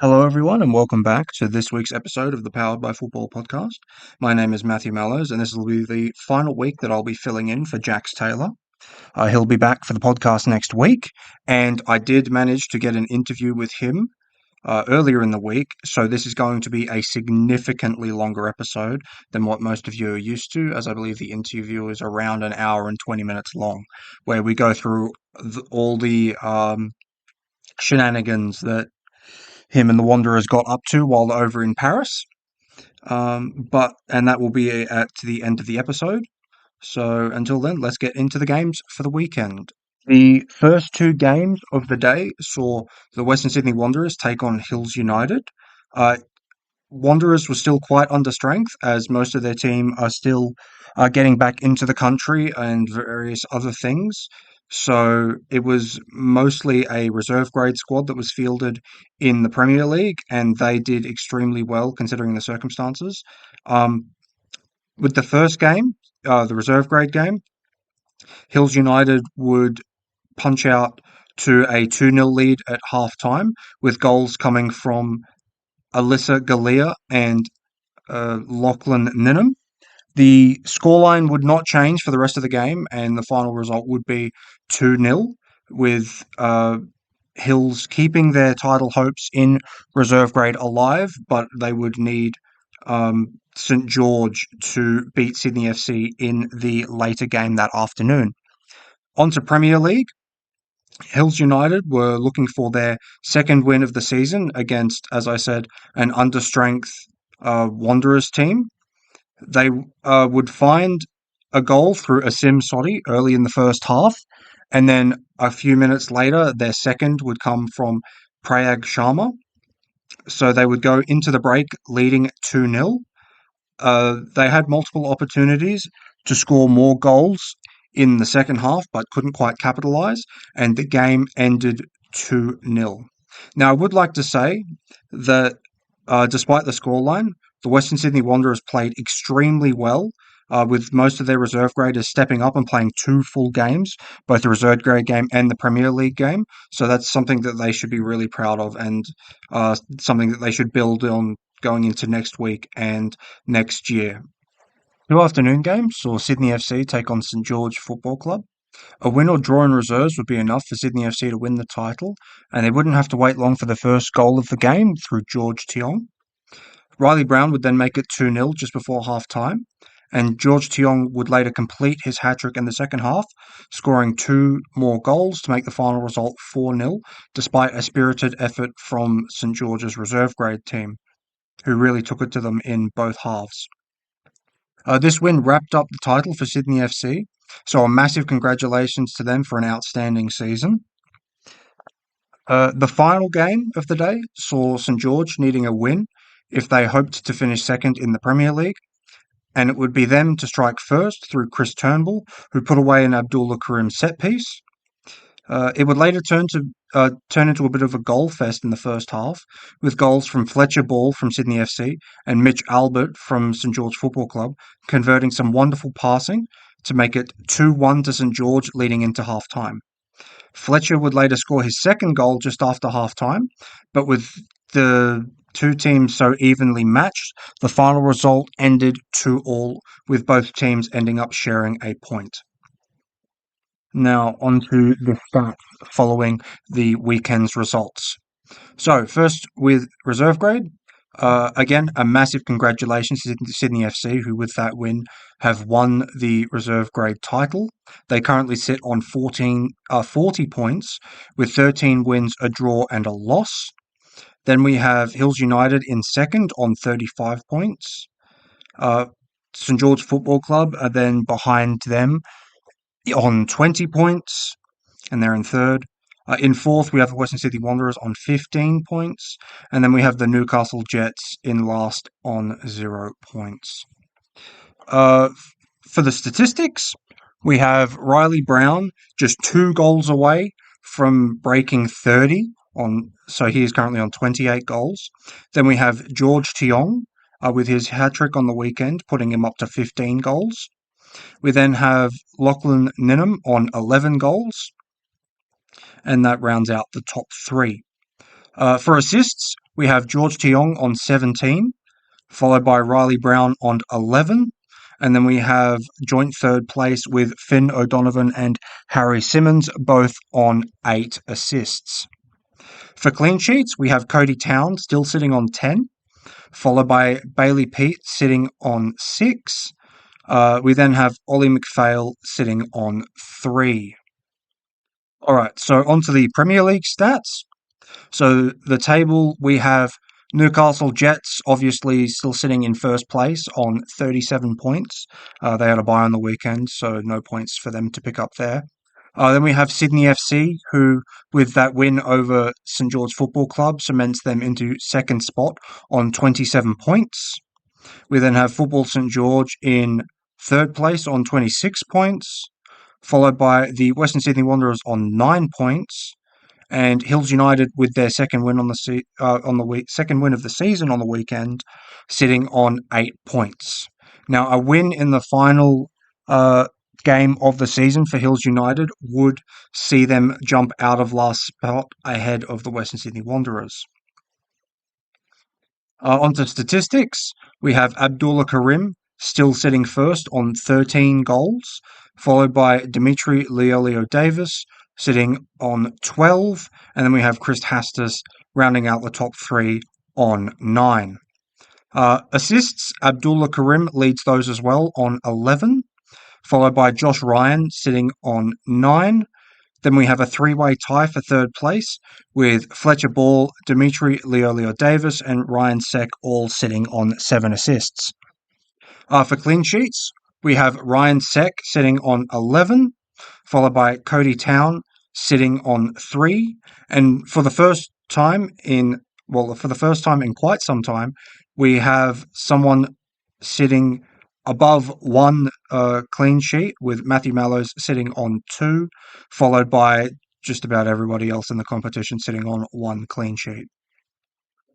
Hello, everyone, and welcome back to this week's episode of the Powered by Football podcast. My name is Matthew Mallows, and this will be the final week that I'll be filling in for Jax Taylor. He'll be back for the podcast next week, and I did manage to get an interview with him earlier in the week, so this is going to be a significantly longer episode than what most of you are used to, as I believe the interview is around an hour and 20 minutes long, where we go through all the shenanigans that him and the Wanderers got up to while over in Paris. And that will be at the end of the episode. So until then, let's get into the games for the weekend. The first two games of the day saw the Western Sydney Wanderers take on Hills United. Uh, Wanderers were still quite under strength, as most of their team are still getting back into the country and various other things. So it was mostly a reserve grade squad that was fielded in the Premier League, and they did extremely well considering the circumstances. Um, with the first game, the reserve grade game, Hills United would punch out to a 2-0 lead at half time, with goals coming from Alyssa Galea and Lachlan Ninham. The scoreline would not change for the rest of the game, and the final result would be 2-0, with Hills keeping their title hopes in reserve grade alive, but they would need St George to beat Sydney FC in the later game that afternoon. On to Premier League. Hills United were looking for their second win of the season against, as I said, an understrength Wanderers team. They would find a goal through Asim Sodi early in the first half, and then a few minutes later, their second would come from Prayag Sharma. So they would go into the break leading 2-0. They had multiple opportunities to score more goals in the second half, but couldn't quite capitalise, and the game ended 2-0. Now, I would like to say that despite the scoreline, the Western Sydney Wanderers played extremely well, with most of their reserve graders stepping up and playing two full games, both the reserve grade game and the Premier League game. So that's something that they should be really proud of, and something that they should build on going into next week and next year. Two afternoon games saw Sydney FC take on St George Football Club. A win or draw in reserves would be enough for Sydney FC to win the title, and they wouldn't have to wait long for the first goal of the game through George Tiong. Riley Brown would then make it 2-0 just before half time, and George Tiong would later complete his hat-trick in the second half, scoring two more goals to make the final result 4-0, despite a spirited effort from St George's reserve grade team, who really took it to them in both halves. This win wrapped up the title for Sydney FC, so a massive congratulations to them for an outstanding season. The final game of the day saw St George needing a win if they hoped to finish second in the Premier League, and it would be them to strike first through Chris Turnbull, who put away an Abdullah Karim set piece. It would later turn into a bit of a goal fest in the first half, with goals from Fletcher Ball from Sydney FC and Mitch Albert from St George Football Club, converting some wonderful passing to make it 2-1 to St George leading into half-time. Fletcher would later score his second goal just after half-time, but with the two teams so evenly matched, the final result ended 2-2, with both teams ending up sharing a point. Now, on to the stats following the weekend's results. So, first with reserve grade. Again, a massive congratulations to Sydney FC, who with that win have won the reserve grade title. They currently sit on 40 points, with 13 wins, a draw, and a loss. Then we have Hills United in second on 35 points. St George Football Club are then behind them on 20 points, and they're in third. In fourth, we have the Western Sydney Wanderers on 15 points, and then we have the Newcastle Jets in last on 0 points. For the statistics, we have Riley Brown just 2 goals away from breaking 30 so he is currently on 28 goals. Then we have George Tiong with his hat-trick on the weekend, putting him up to 15 goals. We then have Lachlan Ninham on 11 goals, and that rounds out the top 3. For assists, we have George Tiong on 17, followed by Riley Brown on 11. And then we have joint third place with Finn O'Donovan and Harry Simmons, both on 8 assists. For clean sheets, we have Cody Town still sitting on 10, followed by Bailey Pete sitting on 6. We then have Ollie McPhail sitting on 3. All right, so on to the Premier League stats. So the table, we have Newcastle Jets obviously still sitting in first place on 37 points. They had a bye on the weekend, so no points for them to pick up there. Then we have Sydney FC, who, with that win over St George Football Club, cements them into second spot on 27 points. We then have Football St George in third place on 26 points, followed by the Western Sydney Wanderers on 9 points, and Hills United with their second win on the week, second win of the season on the weekend, sitting on 8 points. Now, a win in the final game of the season for Hills United would see them jump out of last spot ahead of the Western Sydney Wanderers. Onto statistics, we have Abdullah Karim still sitting first on 13 goals, followed by Dimitri Leolio Davis sitting on 12, and then we have Chris Hastas rounding out the top three on 9. Assists, Abdullah Karim leads those as well on 11, followed by Josh Ryan sitting on 9. Then we have a three-way tie for third place with Fletcher Ball, Dimitri Leolio Davis, and Ryan Seck all sitting on 7 assists. For clean sheets, we have Ryan Seck sitting on 11, followed by Cody Town sitting on 3. And for the first time in quite some time, we have someone sitting above one clean sheet with Matthew Mallows sitting on 2, followed by just about everybody else in the competition sitting on one clean sheet.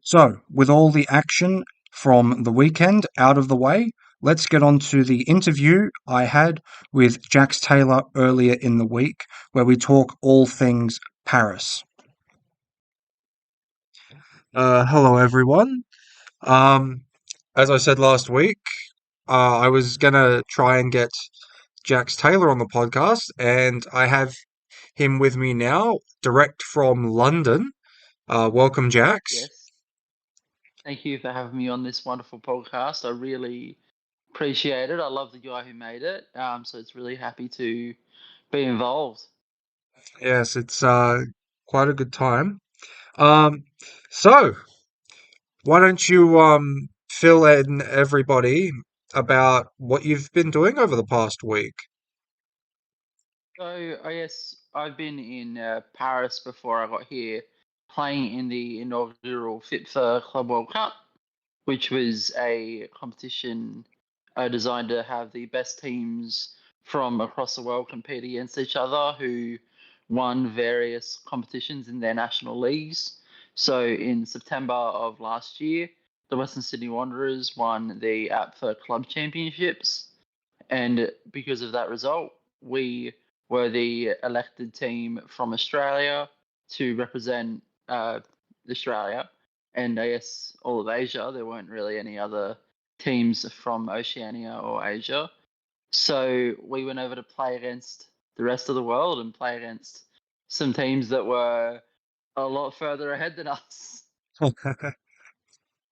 So, with all the action from the weekend out of the way, let's get on to the interview I had with Jax Taylor earlier in the week, where we talk all things Paris. Hello, everyone. Um, as I said last week, I was gonna try and get Jax Taylor on the podcast, and I have him with me now, direct from London. Welcome, Jax. Yes. Thank you for having me on this wonderful podcast. I really appreciate it. I love the guy who made it. So it's really happy to be involved. Yes, it's quite a good time. Um, so why don't you fill in everybody about what you've been doing over the past week? So I guess I've been in Paris before I got here, playing in the inaugural Fit for Club World Cup, which was a competition designed to have the best teams from across the world compete against each other who won various competitions in their national leagues. So in September of last year, the Western Sydney Wanderers won the APFA Club Championships. And because of that result, we were the elected team from Australia to represent Australia and I guess all of Asia. There weren't really any other teams from Oceania or Asia. So we went over to play against the rest of the world and play against some teams that were a lot further ahead than us.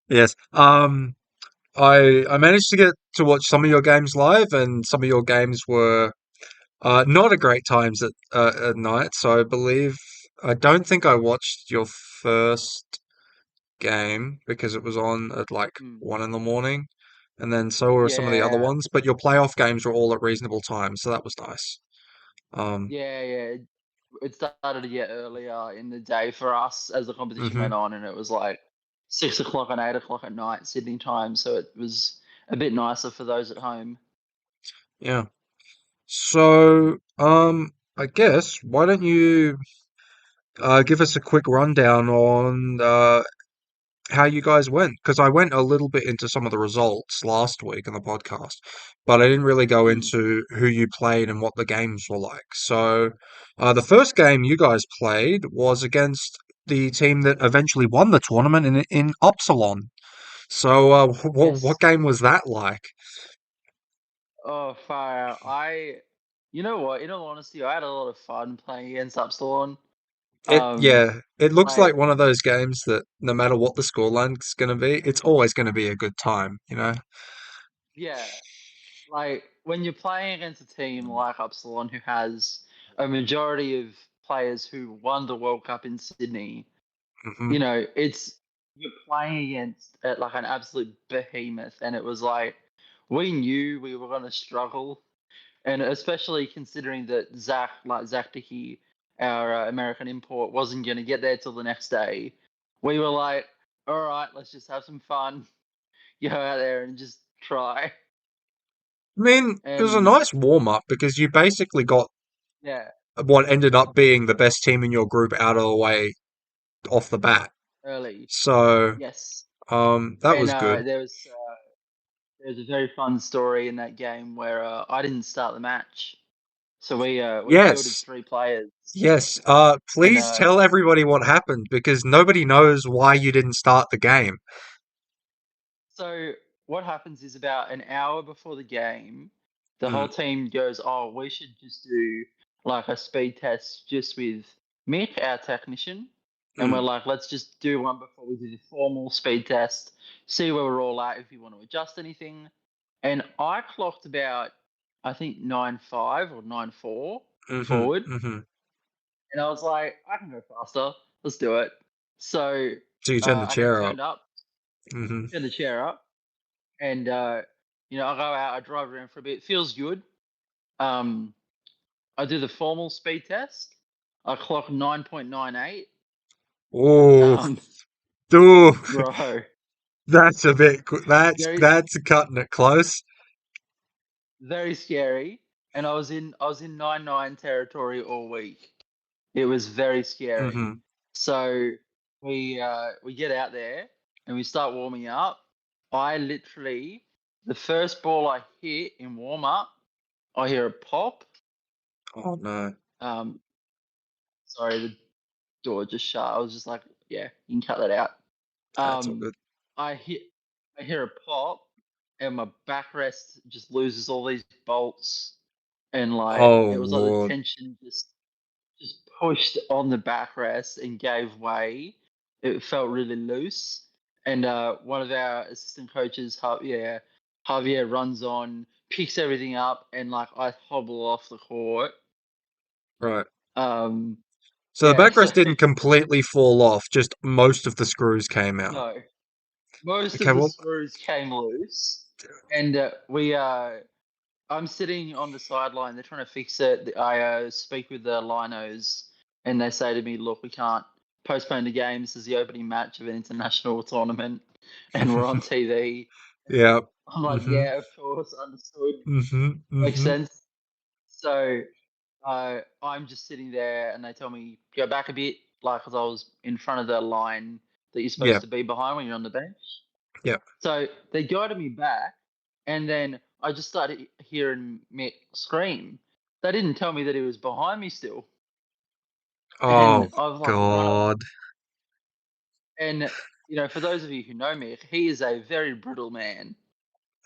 Yes. I managed to get to watch some of your games live, and some of your games were not at great times at night. So I don't think I watched your first game because it was on at like Mm. 1 in the morning, and then so were some of the other Yeah, ones. But your playoff games were all at reasonable times, so that was nice. Um, yeah. It started yet earlier in the day for us as the competition hmm went on, and it was like 6 o'clock and 8 o'clock at night Sydney time. So it was a bit nicer for those at home. yeah. So, I guess why don't you give us a quick rundown on how you guys went? Because I went a little bit into some of the results last week in the podcast, but I didn't really go Mm. into who you played and what the games were like. So, the first game you guys played was against the team that eventually won the tournament in Upsilon. So, what Yes. game was that like? Oh, fire. You know what? In all honesty, I had a lot of fun playing against Upsilon. Um, Yeah, it looks like, like one of those games that no matter what the scoreline's going to be, it's always going to be a good time, you know? yeah, like when you're playing against a team like Upsilon who has a majority of players who won the World Cup in Sydney, Hmm. you know, it's you're playing against like an absolute behemoth, and it was like we knew we were going to struggle, and especially considering that Zach Dickey, our American import, wasn't going to get there till the next day. We were like, all right, let's just have some fun, go out there and just try. I mean, it was a And nice warm up because you basically got yeah, what ended up being the best team in your group out of the way off the bat. early, So, yes. that And was good. there was a very fun story in that game where I didn't start the match, so we fielded Yes, 3 players, yes. and Please tell everybody what happened because nobody knows why you didn't start the game. so what happens is about an hour before the game, the whole Mm, team goes, "Oh, we should just do like a speed test just with Mick, our technician." And we're mm, like, "Let's just do one before we do the formal speed test, see where we're all at, if you want to adjust anything." And I clocked about, I think 9.5 or 9.4 mm-hmm, forward, mm-hmm. and I was like, "I can go faster. Let's do it." So So you turn the I get chair up. turned up, Mm-hmm. turn the chair up, and I go out, I drive around for a bit. Feels good. Um, I do the formal speed test. I clock 9.98. Oh, Um, dude, bro, that's a bit. very That's cutting it close. very scary. And I was in 9.9 territory all week. It was very scary. Mm-hmm. So we get out there and we start warming up. I literally the first ball I hit in warm up, I hear a pop. Oh no, Um, sorry, the door just shut. I was just like, yeah, you can cut that out. that's all Um, good. I hit, I hear a pop, and my backrest just loses all these bolts, and like Oh it was like the Lord, tension just pushed on the backrest and gave way. It felt really loose, and one of our assistant coaches, Javier runs on, picks everything up, and like I hobble off the court. right. Um, So the yeah, so backrest didn't completely fall off; just most of the screws came out. no. Most Okay, of the well, screws came loose, and I'm sitting on the sideline. They're trying to fix it. I speak with the linos, and they say to me, "Look, we can't postpone the game. This is the opening match of an international tournament, and we're on TV." yeah. I'm like, Mm-hmm. "Yeah, of course, understood, Mm-hmm. makes Mm-hmm. sense." So I'm just sitting there, and they tell me go back a bit, like, because I was in front of the line that you're Yeah. supposed to be behind when you're on the bench. Yeah. So they guided me back, and then I just started hearing Mick scream. They didn't tell me that he was behind me still, Oh and I've like run up. God, And for those of you who know Mick, he is a very brutal man.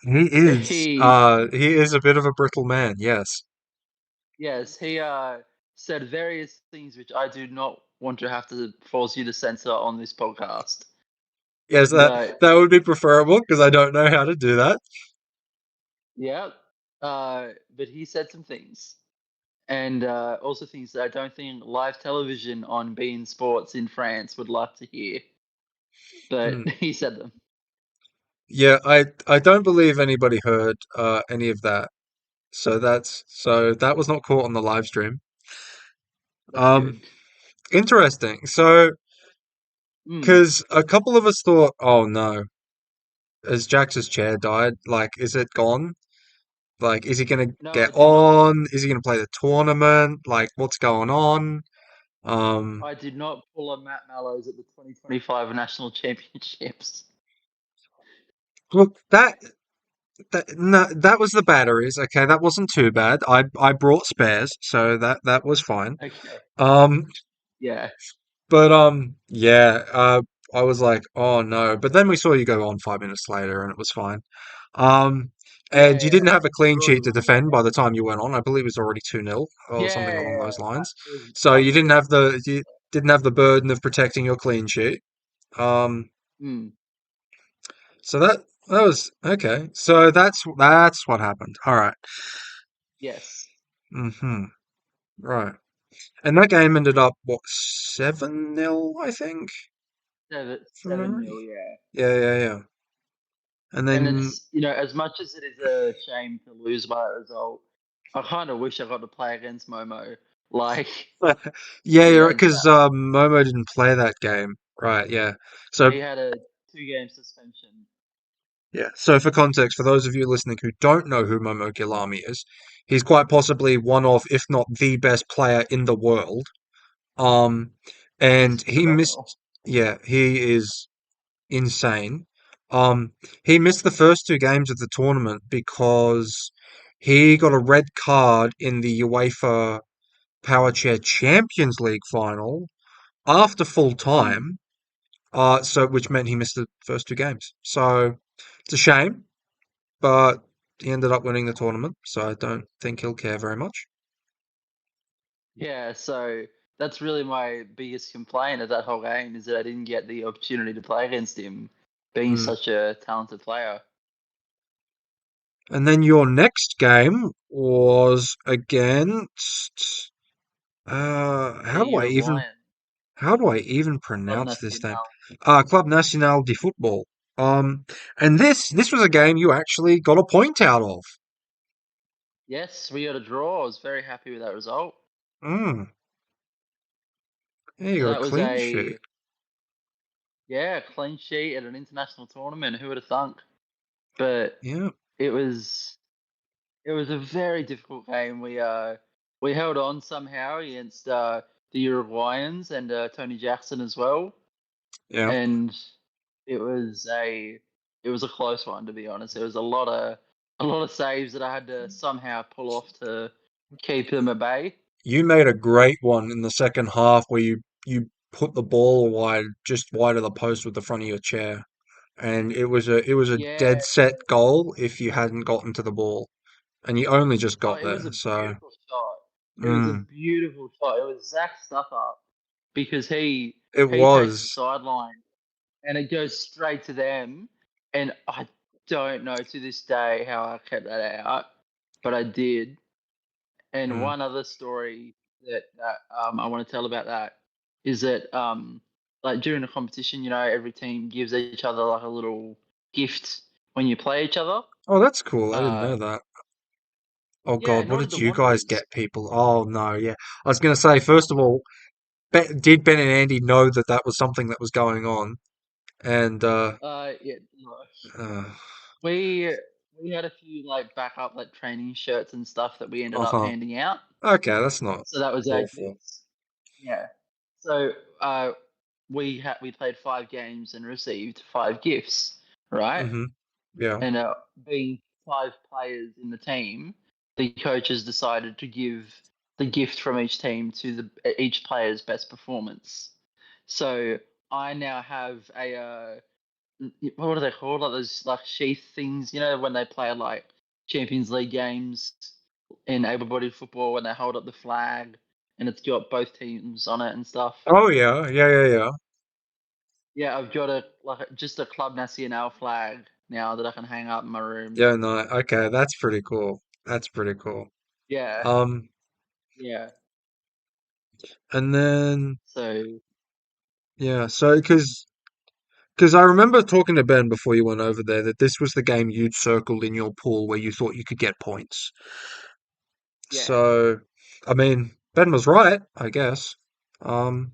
he is. He, He is a bit of a brittle man. Yes. yes, he said various things which I do not want to have to force you to censor on this podcast. Yes, But that would be preferable because I don't know how to do that. yeah, but he said some things. And also things that I don't think live television on beIN Sports in France would like to hear. But Mm. he said them. Yeah, I don't believe anybody heard any of that. So that was not caught on the live stream. That's Um, good. interesting. So, Mm. because a couple of us thought, oh no, has Jax's chair died? Like, is it gone? Like, is he gonna No, get I did not. on? Is he gonna play the tournament? Like, what's going on? Um, I did not pull a Matt Mallows at the 2025 National Championships. look, no, that was the batteries. Okay, that wasn't too bad. I brought spares, so that was fine. Okay. Um, Yeah. But yeah, I was like, oh no. But then we saw you go on 5 minutes later, and it was fine. Um, Yeah, and you didn't yeah. have a clean We're already sheet to winning that defend by game. the time you went on. I believe it was already 2-0 or Yeah, something along yeah. those lines. It was So lucky we had the you didn't have the burden of protecting your clean sheet. Um, mm, so that was okay. So that's what happened. All right. yes. Mm-hmm. Right. And that game ended up what 7-0, I think, from Seven nil, memory. yeah. Yeah, yeah, yeah. And And then it's as much as it is a shame to lose by that result, I kind of wish I got to play against Momo. Like yeah, in you're that because Momo didn't play that game. Right, yeah. So he had a 2 game suspension. yeah. So for context, for those of you listening who don't know who Momo Gilami is, he's quite possibly one of, if not the best player in the world. Um, and He's he phenomenal. missed. Yeah, he is insane. Um, he missed the first two games of the tournament because he got a red card in the UEFA Power Chair Champions League final after full Mm. time. So which meant he missed the first two games. So it's a shame, but he ended up winning the tournament. So I don't think he'll care very much. Yeah, so that's really my biggest complaint of that whole game is that I didn't get the opportunity to play against him, being Mm. such a talented player. And then your next game was against. The Uruguayan How do I even Club pronounce this name? Nacional. Club Nacional de Football. And this was a game you actually got a point out of. Yes, we got a draw. I was very happy with that result. Mm. Yeah, you So got a that was clean sheet. a clean sheet at an international tournament. Who would have thunk? But Yeah. it was a very difficult game. We held on somehow against the Uruguayans and Tony Jackson as well, Yeah. and it was a close one, to be honest. There was a lot of saves that I had to somehow pull off to keep them at bay. You made a great one in the second half where you put the ball wide, just wide of the post with the front of your chair. And it was a Yeah. dead set goal if you hadn't gotten to the ball. And you only just Oh, got it was there, a so beautiful shot. It was a mm, beautiful shot. It was Zach's stuff up because it he takes the was. sideline and it goes straight to them. And I don't know to this day how I kept that out, but I did. And Mm. one other story that I want to tell about that is that like during the competition, every team gives each other like a little gift when you play each other. Oh, that's cool. I didn't Uh, know that. Oh yeah, God, what nor did did the you guys Wanderers. get, people? Oh no, yeah. I was gonna say, first of all, did Ben and Andy know that that was something that was going on? And Yeah, no. uh, we we had a few like backup like training shirts and stuff that we ended up uh-huh. handing out. Okay, that's not So that was our awful. gifts. Yeah. So we played 5 games and received 5 gifts, right? Mm-hmm. Yeah. And being 5 players in the team, the coaches decided to give the gift from each team to each player's best performance. So I now have a what are they called? Like those like sheath things, when they play like Champions League games in able-bodied football when they hold up the flag and it's got both teams on it and stuff. Oh yeah, yeah, yeah, yeah. Yeah, I've got just a Club Nacional flag now that I can hang up in my room. Yeah, no, okay, that's pretty cool. That's pretty cool. Yeah, Um, yeah. and then So yeah, so because I remember talking to Ben before you went over there that this was the game you'd circled in your pool where you thought you could get points. yeah, So, I mean, Ben was right, I guess. Um,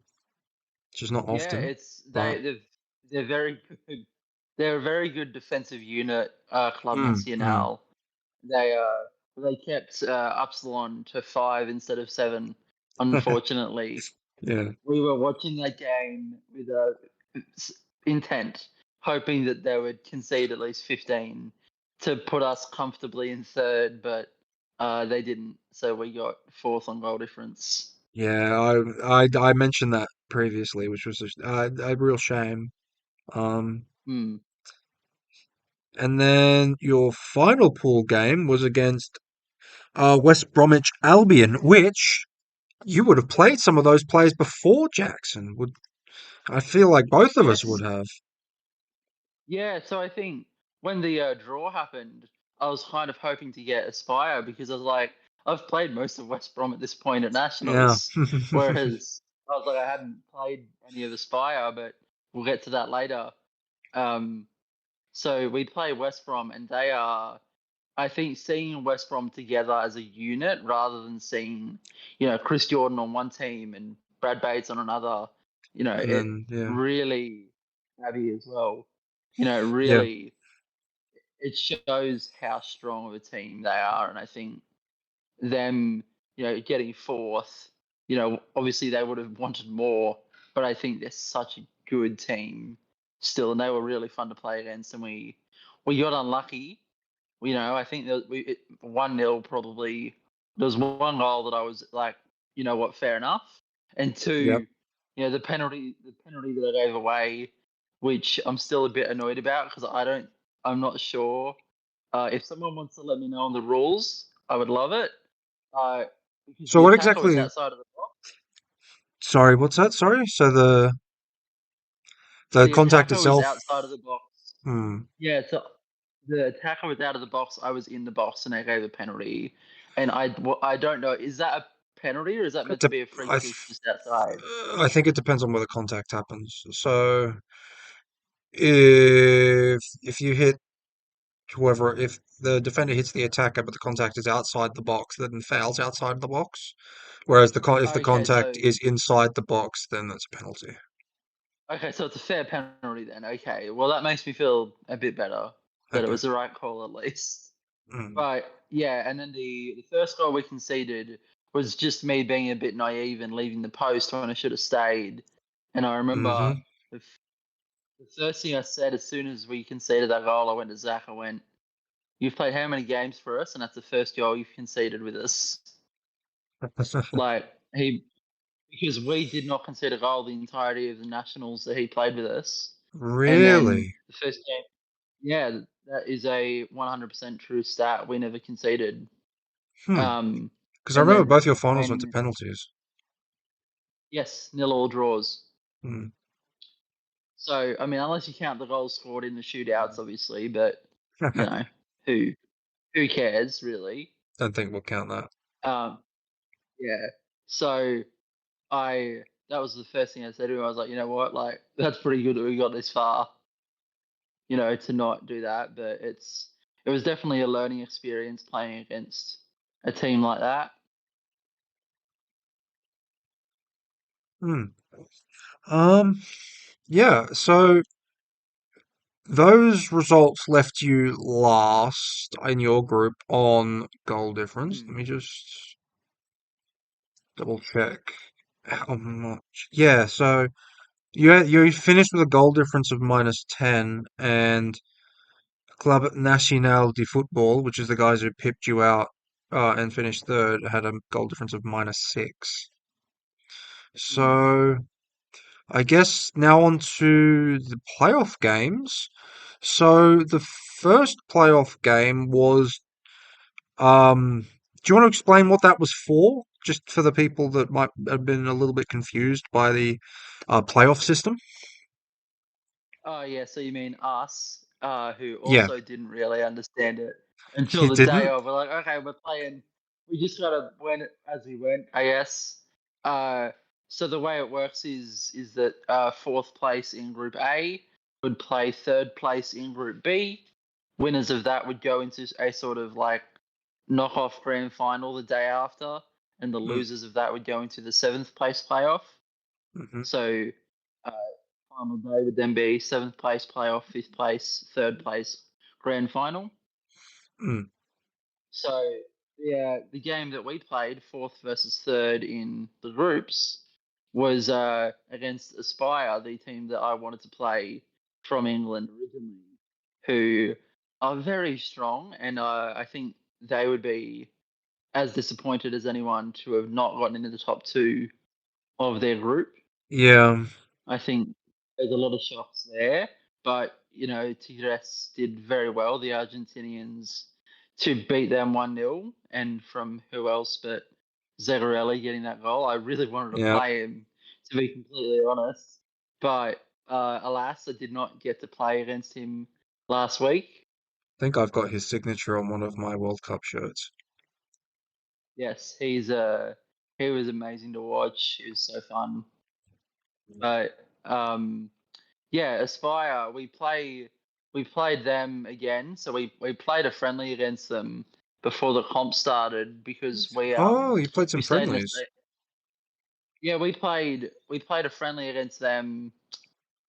just not yeah. often, It's but they're very good. They're a very good defensive unit, Club mm, mm. Nacional. They kept Upsilon to 5 instead of 7. Unfortunately, Yeah. we were watching that game with intent, hoping that they would concede at least 15 to put us comfortably in third, but they didn't. So we got fourth on goal difference. Yeah, I mentioned that previously, which was a real shame. Um, Hmm. and then your final pool game was against West Bromwich Albion, which you would have played some of those players before Jackson. Would I feel like both of us would Yes. have. Yeah. So I think when the draw happened, I was kind of hoping to get Aspire because I was like, I've played most of West Brom at this point at Yeah. Nationals, whereas I was like, I hadn't played any of Aspire, but we'll get to that later. Um, so we play West Brom, and they are, I think, seeing West Brom together as a unit rather than seeing, Chris Jordan on one team and Brad Bates on another. And It then yeah, really heavy as well. yeah, Really, it shows how strong of a team they are, and I think them, getting fourth, obviously they would have wanted more, but I think they're such a good team still, and they were really fun to play against, and we got unlucky. I think that 1-0 probably. There was one goal that I was like, you know what, fair enough, and yep. two, the penalty that I gave away, which I'm still a bit annoyed about because I'm not sure. If someone wants to let me know on the rules, I would love it. Uh, because So the what attacker was exactly? outside of the box. Sorry, what's that? Sorry. So the The contact attacker was itself. outside of the box. Hmm. Yeah, so the attacker was out of the box. I was in the box, and I gave a penalty. And I don't know. Is that a penalty, or is that It meant to dep be a free I, kick just outside? I think it depends on where the contact happens. So if you hit whoever, if the defender hits the attacker but the contact is outside the box, then fouls outside the box. Whereas if the Okay, contact so is inside the box, then that's a penalty. it's a fair penalty then. Okay, well that makes me feel a bit better that it Okay. was the right call at least. Mm, But yeah, and then the first goal we conceded was just me being a bit naive and leaving the post when I should have stayed. And I remember hmm the first thing I said as soon as we conceded that goal, I went to Zach. I went, "You've played how many games for us, and that's the first goal you've conceded with us." Like because we did not concede a goal the entirety of the nationals that he played with us, and then Really? the first game, yeah, that is a 100% true stat. We never conceded. Hmm. Um, Because I and remember then both your finals went to when penalties. yes, 0-all draws. Hmm. So I mean, unless you count the goals scored in the shootouts, obviously, but you know who who cares really? Don't think we'll count that. Um, yeah. So I that was the first thing I said to him. I was like, you know what, like that's pretty good that we got this far. To not do that, but it was definitely a learning experience playing against a team like that. Hmm. Um. Yeah. So those results left you last in your group on goal difference. Let Hmm. me just double check how much. Yeah. So you finished with a goal difference of -10, and Club Nacional de Football, which is the guys who pipped you out and finished third, had a goal difference of -6. Hmm. So I guess now on to the playoff games. So the first playoff game was do you want to explain what that was for? Just for the people that might have been a little bit confused by the playoff system? Oh yeah, so you mean us, who Yeah, also didn't really understand it until you the day didn't? of. We're like, okay, we're playing. We just gotta win it as we went, I guess. Uh, so the way it works is that fourth place in Group A would play third place in Group B. Winners of that would go into a sort of like knockoff grand final the day after, and the Mm, losers of that would go into the seventh place playoff. mhm, So uh, final day would then be seventh place playoff, fifth place, third place grand final. mm, So the game that we played, fourth versus third in the groups, was against Aspire, the team that I wanted to play from England originally, who are very strong, and I think they would be as disappointed as anyone to have not gotten into the top two of their group. Yeah, I think there's a lot of shocks there, but Tigres did very well. The Argentinians to beat them 1-0, and from who else but Zagarelli getting that goal. I really wanted to yeah. play him, to be completely honest, but alas, I did not get to play against him last week. I think I've got his signature on one of my World Cup shirts. Yes, he was amazing to watch. He was so fun, but yeah, Aspire. We played them again. So we played a friendly against them before the comp started because Oh, you played we some stayed in the friendlies. yeah we played a friendly against them.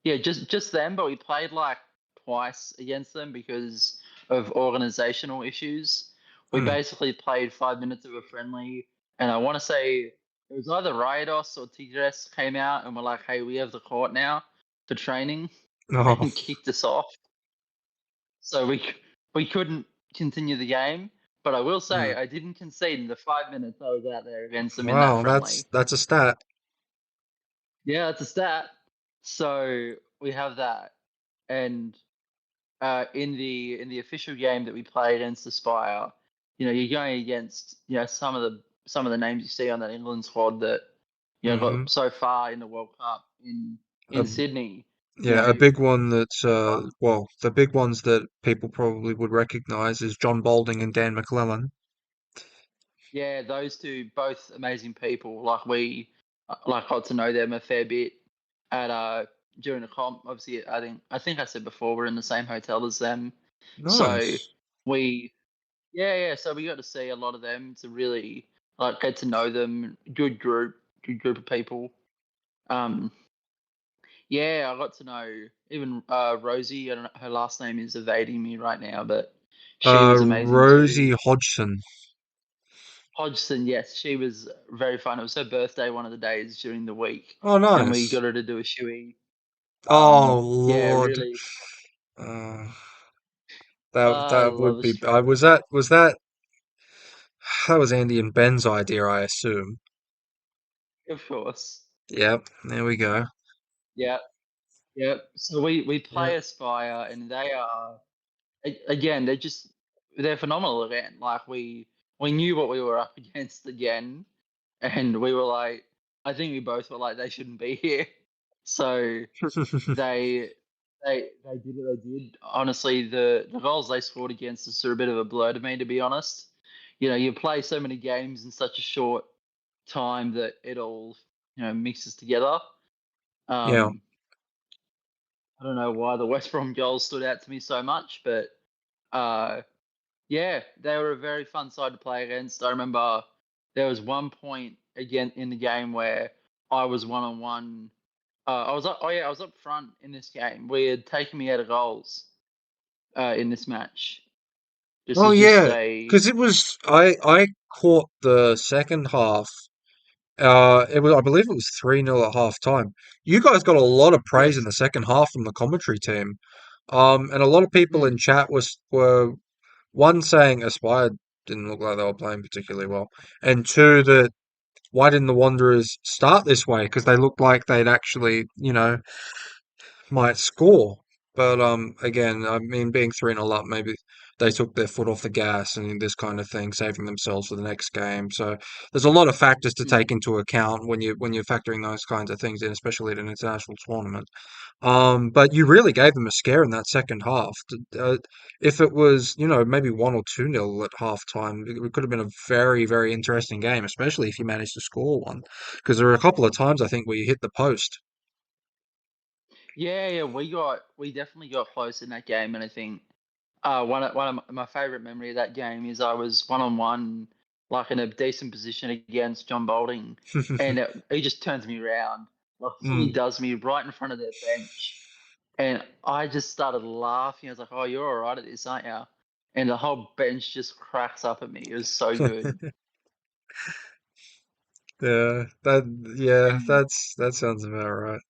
Yeah, just them, but we played like twice against them because of organizational issues. We Hmm. basically played 5 minutes of a friendly, and I want to say it was either Raidos or Tigres came out and were like, "Hey, we have the court now for training," Oh, and kicked us off. So we couldn't continue the game. But I will hmm. say I didn't concede in the 5 minutes I was out there against them in that Wow, that's friendly. that's a stat. Yeah, that's a stat. So we have that, and in the official game that we played against Aspire, you're going against some of the names you see on that England squad that Hmm. got so far in the World Cup A, in Sydney. yeah, a You've big one that's got well, the big ones that people probably would recognize is John Balding and Dan McClellan. yeah, those two both amazing people. Like we like got to know them a fair bit at during the comp. Obviously, I think I said before we're in the same hotel as them, so Nice. we yeah. So we got to see a lot of them to really like get to know them. Good group of people. Um, yeah, I got to know even Rosie. I don't know, her last name is evading me right now, but she was amazing Rosie too. Hodgson. Hodgson, yes, she was very fun. It was her birthday one of the days during the week, Oh, and we got nice. her to do a shoey. Oh Yeah, Lord. really. Uh, that I love would be. I Australia. was that was Andy and Ben's idea, I assume. Of course. Yep, there we go. Yeah, yeah. So we Yeah. play Aspire, and they are again. They're phenomenal again. Like we knew what we were up against again, and we were like, I think we both were like, they shouldn't be here. So they they did what they did. Honestly, the goals they scored against us are a bit of a blur to me, to be honest. You play so many games in such a short time that it all mixes together. Yeah. Um, I don't know why the West Brom goals stood out to me so much, but uh, yeah, they were a very fun side to play against. I remember there was one point again in the game where I was 1-on-1. I was up. Oh yeah, I was up front in this game. We had taken me out of goals in this match. This Oh is just yeah, a because it was I caught the second half. It was I believe it was 3-0 at half time. You guys got a lot of praise in yes. the second half from the commentary team. And a lot of people in Mm, chat were one saying Aspire didn't look like they were playing particularly well, and two that why didn't the Wanderers start this way? Because they looked like they'd actually, might score. But again, I mean, being 3-0 up, maybe they took their foot off the gas and this kind of thing, saving themselves for the next game. So there's a lot of factors to mm. take into account when you're factoring those kinds of things in, especially at an international tournament. But you really gave them a scare in that second half. If it was, maybe 1 or 2-0 at half time, it could have been a very, very interesting game, especially if you managed to score one. Because there were a couple of times I think where you hit the post. Yeah. We definitely got close in that game, and I think one of my favorite memory of that game is I was 1-on-1, like in a decent position against John Balding, and he just turns me around, like fully Mm. does me right in front of their bench. And I just started laughing. I was like, "Oh, you're all right at this, aren't you?" And the whole bench just cracks up at me. It was so good. Yeah, And that sounds about right.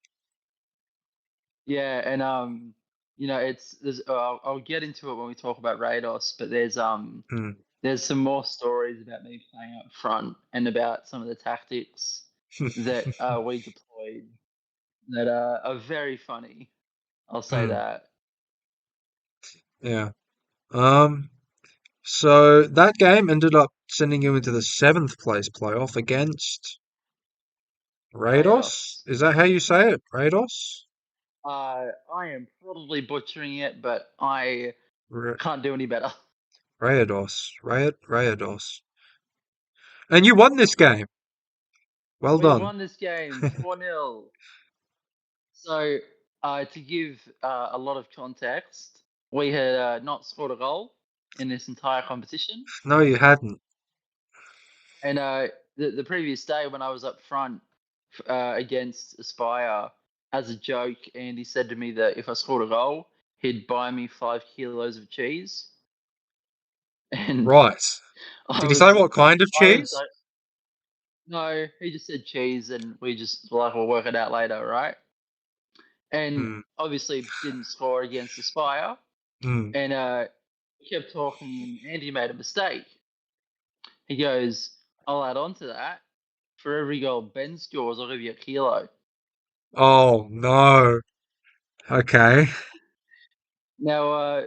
yeah, and it's there's I'll get into it when we talk about Rados, but there's Mm. there's some more stories about me playing up front and about some of the tactics that we deployed that are very funny. I'll say Hmm, that. yeah. Um, so that game ended up sending you into the seventh place playoff against Rados. Rados. Is that how you say it? Rados? I am probably butchering it, but I Ra can't do any better. Rados. Rados. And you won this game. Well We done. won this game 4-0. So, to give a lot of context, we had not scored a goal in this entire competition. No, you hadn't. And the previous day, when I was up front against Aspire, as a joke, Andy said to me that if I scored a goal, he'd buy me 5 kilos of cheese. And Right. I Did he say was, what kind of I was cheese? like, no, he just said cheese, and we just were like, we'll work it out later, right? And Hmm. obviously didn't score against Aspire. Hmm. And we kept talking, and Andy made a mistake. He goes, I'll add on to that. For every goal Ben scores, I'll give you a kilo. Oh, no. Okay. Now,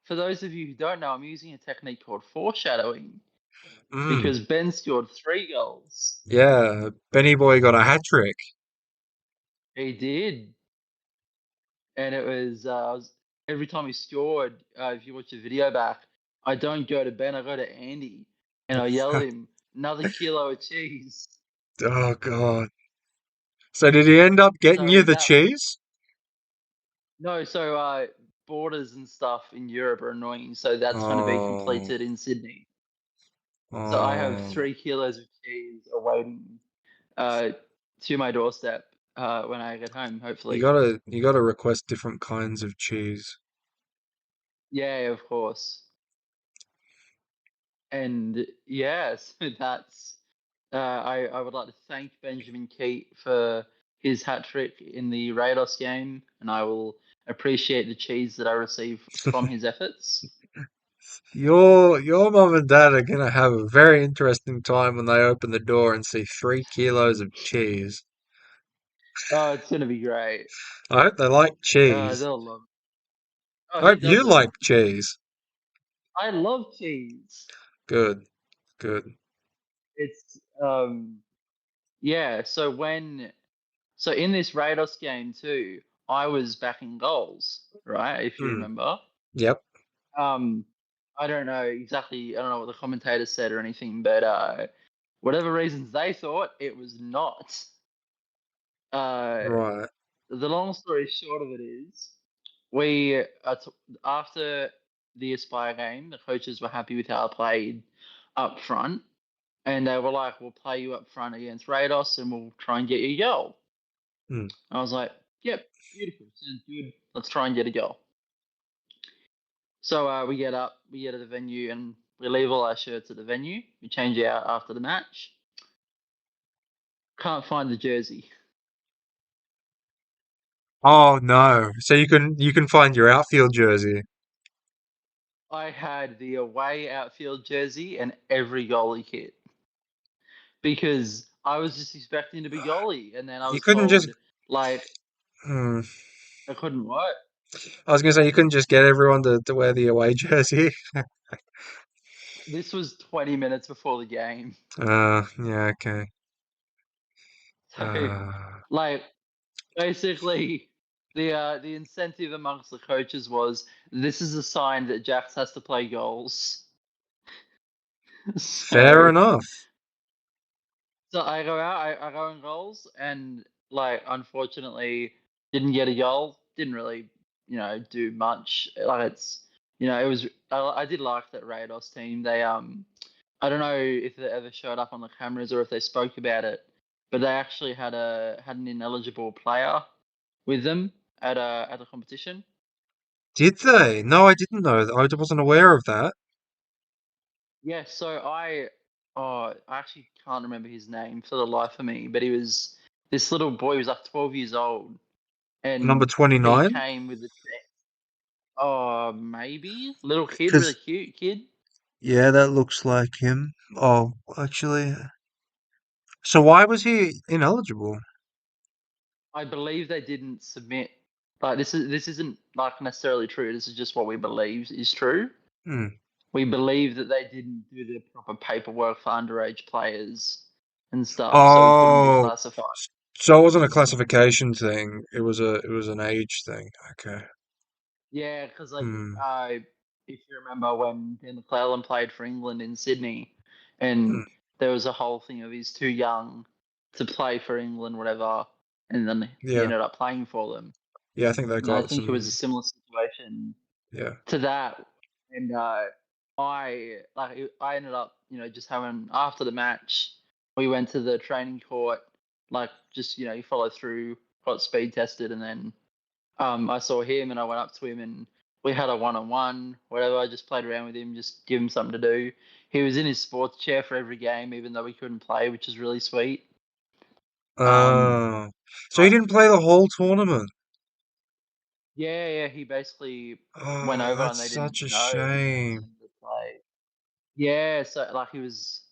for those of you who don't know, I'm using a technique called foreshadowing Hmm. because Ben scored 3 goals. Yeah. Benny Boy got a hat trick. He did. And it was, every time he scored, if you watch the video back, I don't go to Ben, I go to Andy. And I yell at him, another kilo of cheese. Oh, God. So did he end up getting you So the that cheese? No, so borders and stuff in Europe are annoying, so that's going to be Oh, completed in Sydney. So I have oh. 3 kilos of cheese awaiting uh, to my doorstep when I get home, hopefully. You gotta request different kinds of cheese. Yeah, of course. And yeah, so that's. I would like to thank Benjamin Keat for his hat trick in the Rados game, and I will appreciate the cheese that I receive from his efforts. Your mum and dad are gonna have a very interesting time when they open the door and see 3 kilos of cheese. Oh, it's gonna be great. I hope they like cheese. They'll love it. Oh, I who hope you like doesn't? cheese. I love cheese. Good, good. It's yeah. So in this Rados game too, I was backing goals, right? If you Hmm. remember. Yep. Um, I don't know exactly. I don't know what the commentators said or anything, but whatever reasons they thought, it was not. Uh, Right. the long story short of it is, we after the Aspire game, the coaches were happy with how I played up front, and they were like, "We'll play you up front against Rados, and we'll try and get you a goal." Hmm. I was like, "Yep, beautiful, sounds good. Let's try and get a goal." So we get up, we get to the venue, and we leave all our shirts at the venue. We change out after the match. Can't find the jersey. Oh no. So you can find your outfield jersey. I had the away outfield jersey and every goalie kit because I was just expecting to be goalie, and then I You was couldn't just told like hmm. I couldn't work. I was gonna say you couldn't just get everyone to wear the away jersey. This was 20 minutes before the game, Yeah, okay. so Uh, like basically the incentive amongst the coaches was this is a sign that Jax has to play goals. Fair so enough. so I go out, I go in goals, and like unfortunately didn't get a goal. Didn't really, do much. Like it was. I did like that Rados team. They I don't know if they ever showed up on the cameras or if they spoke about it, but they actually had an ineligible player with them at a competition. Did they? No, I didn't know. I wasn't aware of that. Yeah, so I actually can't remember his name for the life of me, but he was this little boy. He was like 12 years old, Number and he 29? came with maybe little kid, really Because cute kid. Yeah, that looks like him. Oh, actually, so why was he ineligible? I believe they didn't submit. Like this isn't like necessarily true. This is just what we believe is true. Hmm. We believe that they didn't do the proper paperwork for underage players and stuff, so he couldn't be Oh, classified. so it wasn't a classification thing. It was an age thing. Okay. Yeah, because like Hmm. if you remember when Ben McClellan played for England in Sydney, Hmm. and there was a whole thing of he's too young to play for England, whatever, and then he Yeah. ended up playing for them. Yeah, I think they And I got think it was a some. similar situation Yeah. to that. And I ended up just having after the match we went to the training court, like just you follow through, got speed tested, and then I saw him and I went up to him and we had a one-on-one, whatever. I just played around with him, just give him something to do. He was in his sports chair for every game, even though he couldn't play, which is really sweet. Um, Uh, so he but didn't play the whole tournament. yeah, he basically went Oh, over and they that's didn't such a know and they asked shame. him to play. Yeah, so like he was,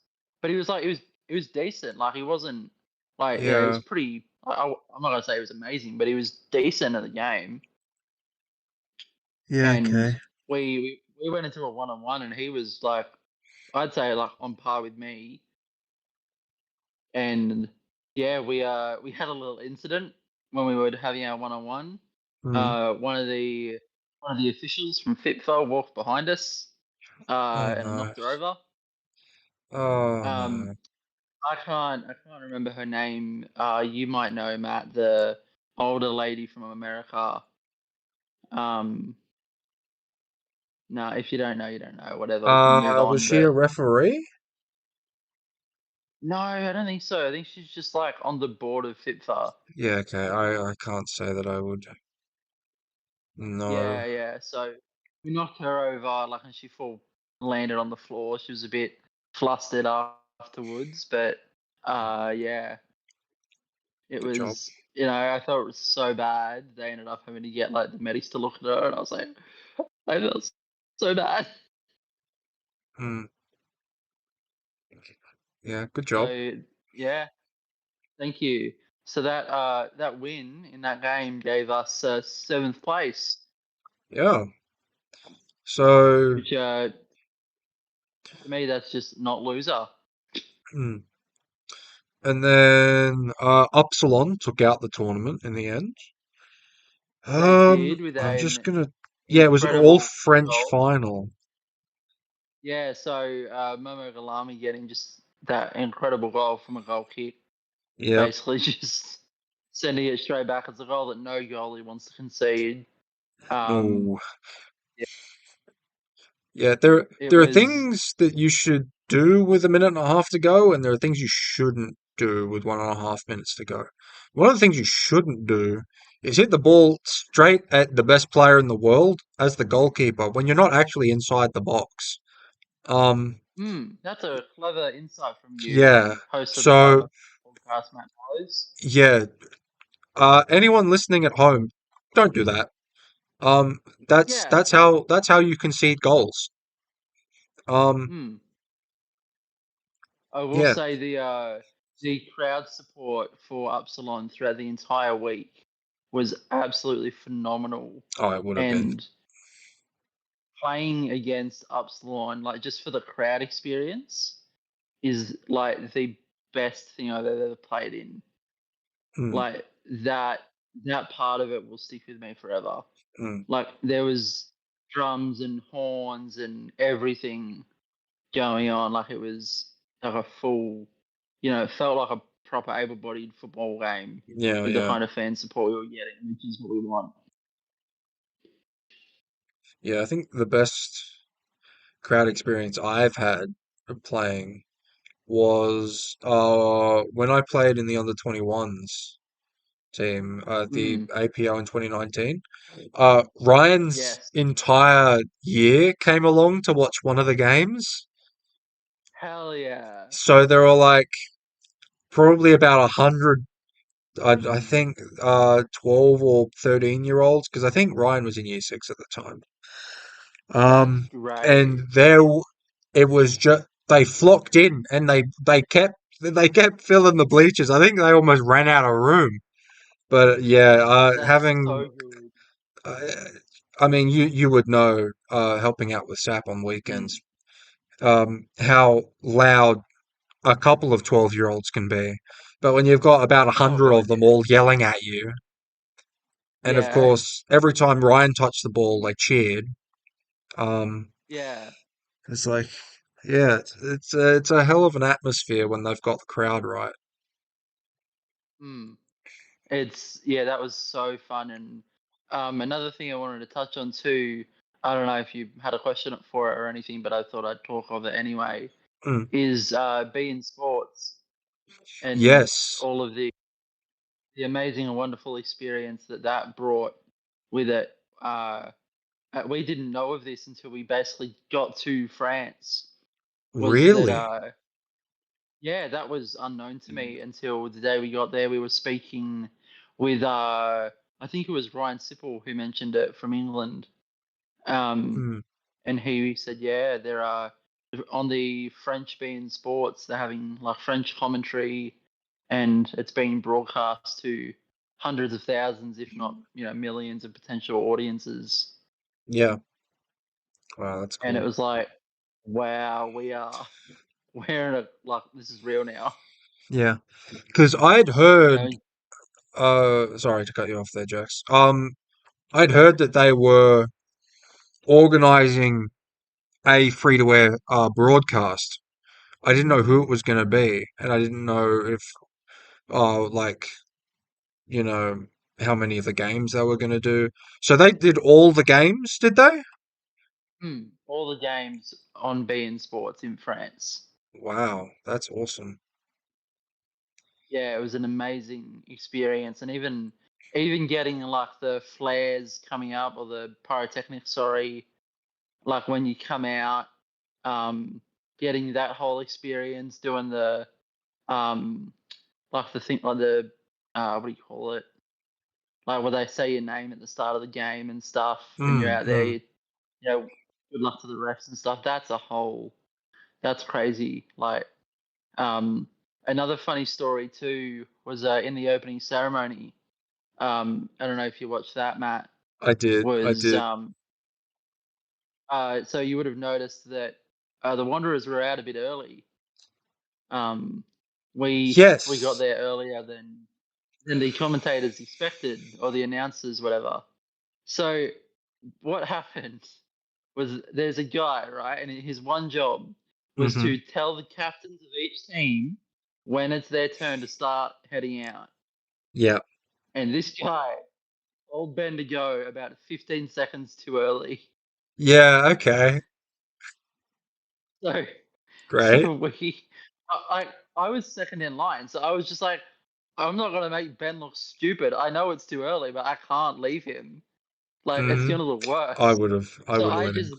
but he was like he was decent. Like he wasn't like he was Yeah. pretty. I'm not gonna say he was amazing, but he was decent at the game. Yeah, And okay. we went into a one-on-one and he was like I'd say like on par with me. And yeah, we had a little incident when we were having our one-on-one. Hmm. One of the officials from FIPFA walked behind us Oh and no. knocked her over. Oh Um, no. I can't remember her name. You might know, Matt, the older lady from America. Um, no, if you don't know, you don't know. Whatever, we can move Was on. she a But referee? no, I don't think so. I think she's just like on the board of FIPFA. Yeah, okay. I can't say that I would know. Yeah. So we knocked her over, like, and she full landed on the floor. She was a bit flustered afterwards, but yeah, it Good job. was. I thought it was so bad. They ended up having to get like the medics to look at her, and I was like, I felt so bad. Hmm. Yeah, good job. So yeah, thank you. So that win in that game gave us seventh place, Yeah. So, which to me that's just not loser. hmm. And then Upsilon took out the tournament in the end. They did with I'm just an gonna. Yeah, it was an all incredible French goal. final. Yeah, so Momo Galami getting just that incredible goal from a goal kick, Yep. basically just sending it straight back. It's a goal that no goalie wants to concede. Um, No. yeah, Yeah, there are was. things that you should do with a minute and a half to go, and there are things you shouldn't do with 1.5 minutes to go. One of the things you shouldn't do is hit the ball straight at the best player in the world as the goalkeeper when you're not actually inside the box. That's a clever insight from you, Yeah. host of the So, podcast, Matt Knows. yeah, anyone listening at home, don't do that. Um, that's Yeah. that's how that's how you concede goals. Um, Hmm. I will yeah. say the crowd support for Upsilon throughout the entire week was absolutely phenomenal, Oh, it would have been. and playing against Upsilon, like just for the crowd experience, is like the best thing I've ever played in. Mm, Like that part of it will stick with me forever. mm. Like there was drums and horns and everything going on. Like it was like a full, it felt like a proper able-bodied football game Yeah, with the yeah. kind of fan support we were getting, which is what we want. Yeah, I think the best crowd experience I've had of playing was when I played in the under 21s team at the Mm, APO in 2019. Ryan's yes, entire year came along to watch one of the games. hell yeah. So there were like probably about 100, I think 12 or 13-year-olds, because I think Ryan was in year 6 at the time. That's Um, and great. it was just they flocked in and they kept filling the bleachers. I think they almost ran out of room. But yeah, That's having so good. uh, I mean, you would know, helping out with SAP on Mm. weekends, how loud a couple of 12-year-olds can be. But when you've got about a Oh hundred god, of them all yelling at you, and of yeah, course, every time Ryan touched the ball, they cheered. Um, yeah. it's like, yeah, it's a hell of an atmosphere when they've got the crowd right. Mm. It's yeah, that was so fun. And another thing I wanted to touch on too. I don't know if you had a question for it or anything, but I thought I'd talk of it anyway. Mm. Is being sports and Yes, all of the amazing and wonderful experience that that brought with it. We didn't know of this until we basically got to France. Was that really. yeah, that was unknown to me until the day we got there. We were speaking with I think it was Ryan Sipple who mentioned it from England. Um, Mm. and he said, yeah, there are on the French being sports, they're having like French commentary, and it's being broadcast to hundreds of thousands, if not millions of potential audiences. Yeah, wow, that's And it cool. was like, wow, we're in a like this is real now. Yeah, because I'd You heard. know, Sorry to cut you off there, Jax. I'd heard that they were organizing a free-to-air broadcast. I didn't know who it was going to be, and I didn't know if, like, you know, how many of the games they were going to do. So they did all the games, did they? all the games on beIN Sports in France. Wow, that's awesome. Yeah, it was an amazing experience, and even getting like the flares coming up or the pyrotechnics, sorry, like when you come out, um, getting that whole experience, doing the um, like the thing, like the what do you call it? Like where they say your name at the start of the game and stuff, and you're Mm, out there, mm, good luck to the refs and stuff. That's crazy. Like, um, another funny story too was in the opening ceremony. I don't know if you watched that, Matt. I did, I Was did. so you would have noticed that the Wanderers were out a bit early. Um, we got Yes. there earlier than the commentators expected or the announcers, whatever. So what happened was there's a guy, right, and his one job was Mm-hmm. to tell the captains of each team when it's their turn to start heading out. Yeah. And this guy told Ben to go about 15 seconds too early. Yeah, okay. So, Great. so I was second in line, so I was just like, I'm not gonna make Ben look stupid. I know it's too early, but I can't leave him. Like it's Mm-hmm. gonna look I worse. would have I So would have let him.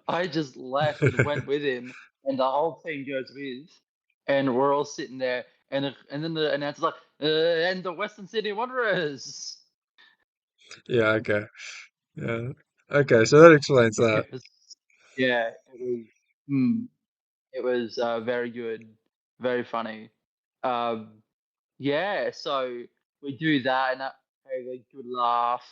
I just left and went with him, and the whole team goes with, and we're all sitting there, and then the announcer's like, and the Western Sydney Wanderers. Yeah, okay. Yeah. Okay, so that explains that. It was, yeah, mm, it was very good, very funny. Um, yeah, so we do that, and that gave a good laugh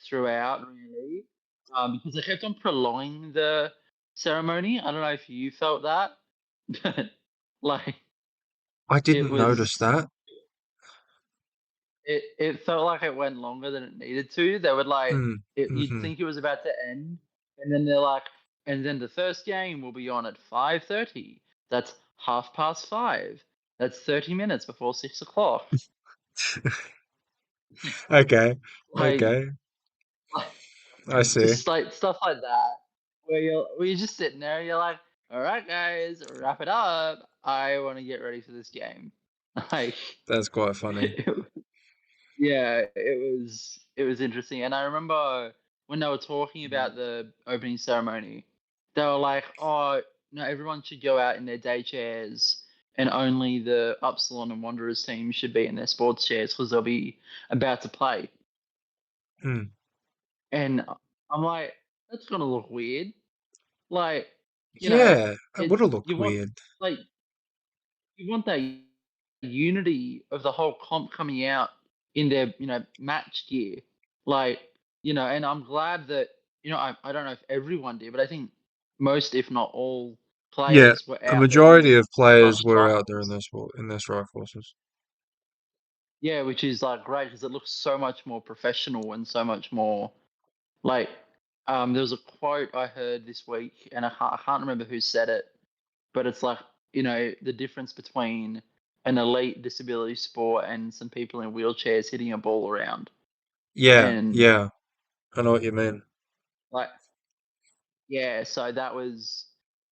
throughout, really, because they kept on prolonging the ceremony. I don't know if you felt that, but like I it didn't notice was, that. it felt like it went longer than it needed to. They would like Mm. you'd Mm-hmm. think it was about to end, and then they're like, and then the first game will be on at 5:30. That's 5:30. That's 30 minutes before 6 o'clock. Okay. Like, Okay. like I see. just like stuff like that, where you're just sitting there, you're like, all right, guys, wrap it up. I want to get ready for this game. Like, That's quite funny. it, yeah, it was interesting, and I remember when they were talking about the opening ceremony, they were like, oh no, everyone should go out in their day chairs. And only the Upsilon and Wanderers team should be in their sports chairs because they'll be about to play. Mm. And I'm like, that's gonna look weird. Like, you know, Yeah, it would it's have looked you want weird. like you want that unity of the whole comp coming out in their match gear, like and I'm glad that I don't know if everyone did, but I think most, if not all, Yeah, players were a out there majority in of players were Strike out there in Force. their strike forces. Yeah, which is like great because it looks so much more professional and so much more like. There was a quote I heard this week, and I can't remember who said it, but it's like the difference between an elite disability sport and some people in wheelchairs hitting a ball around. Yeah, And yeah, I know what you mean. like, yeah, so that was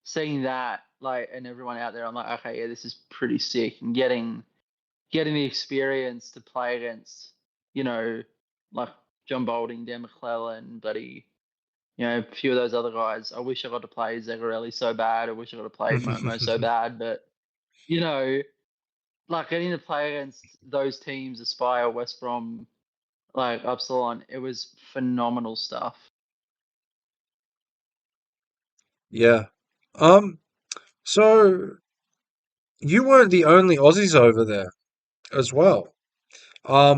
seeing that, like, and everyone out there, I'm like, okay, yeah, this is pretty sick. And getting the experience to play against you know like John Bolding, Dan McClellan, bloody a few of those other guys. I wish I got to play Zagarelli so bad. I wish I got to play Momo so bad, but you know like getting to play against those teams, Aspire, West Brom, like Upsilon, it was phenomenal stuff. Yeah. Um, so you weren't the only Aussies over there as well.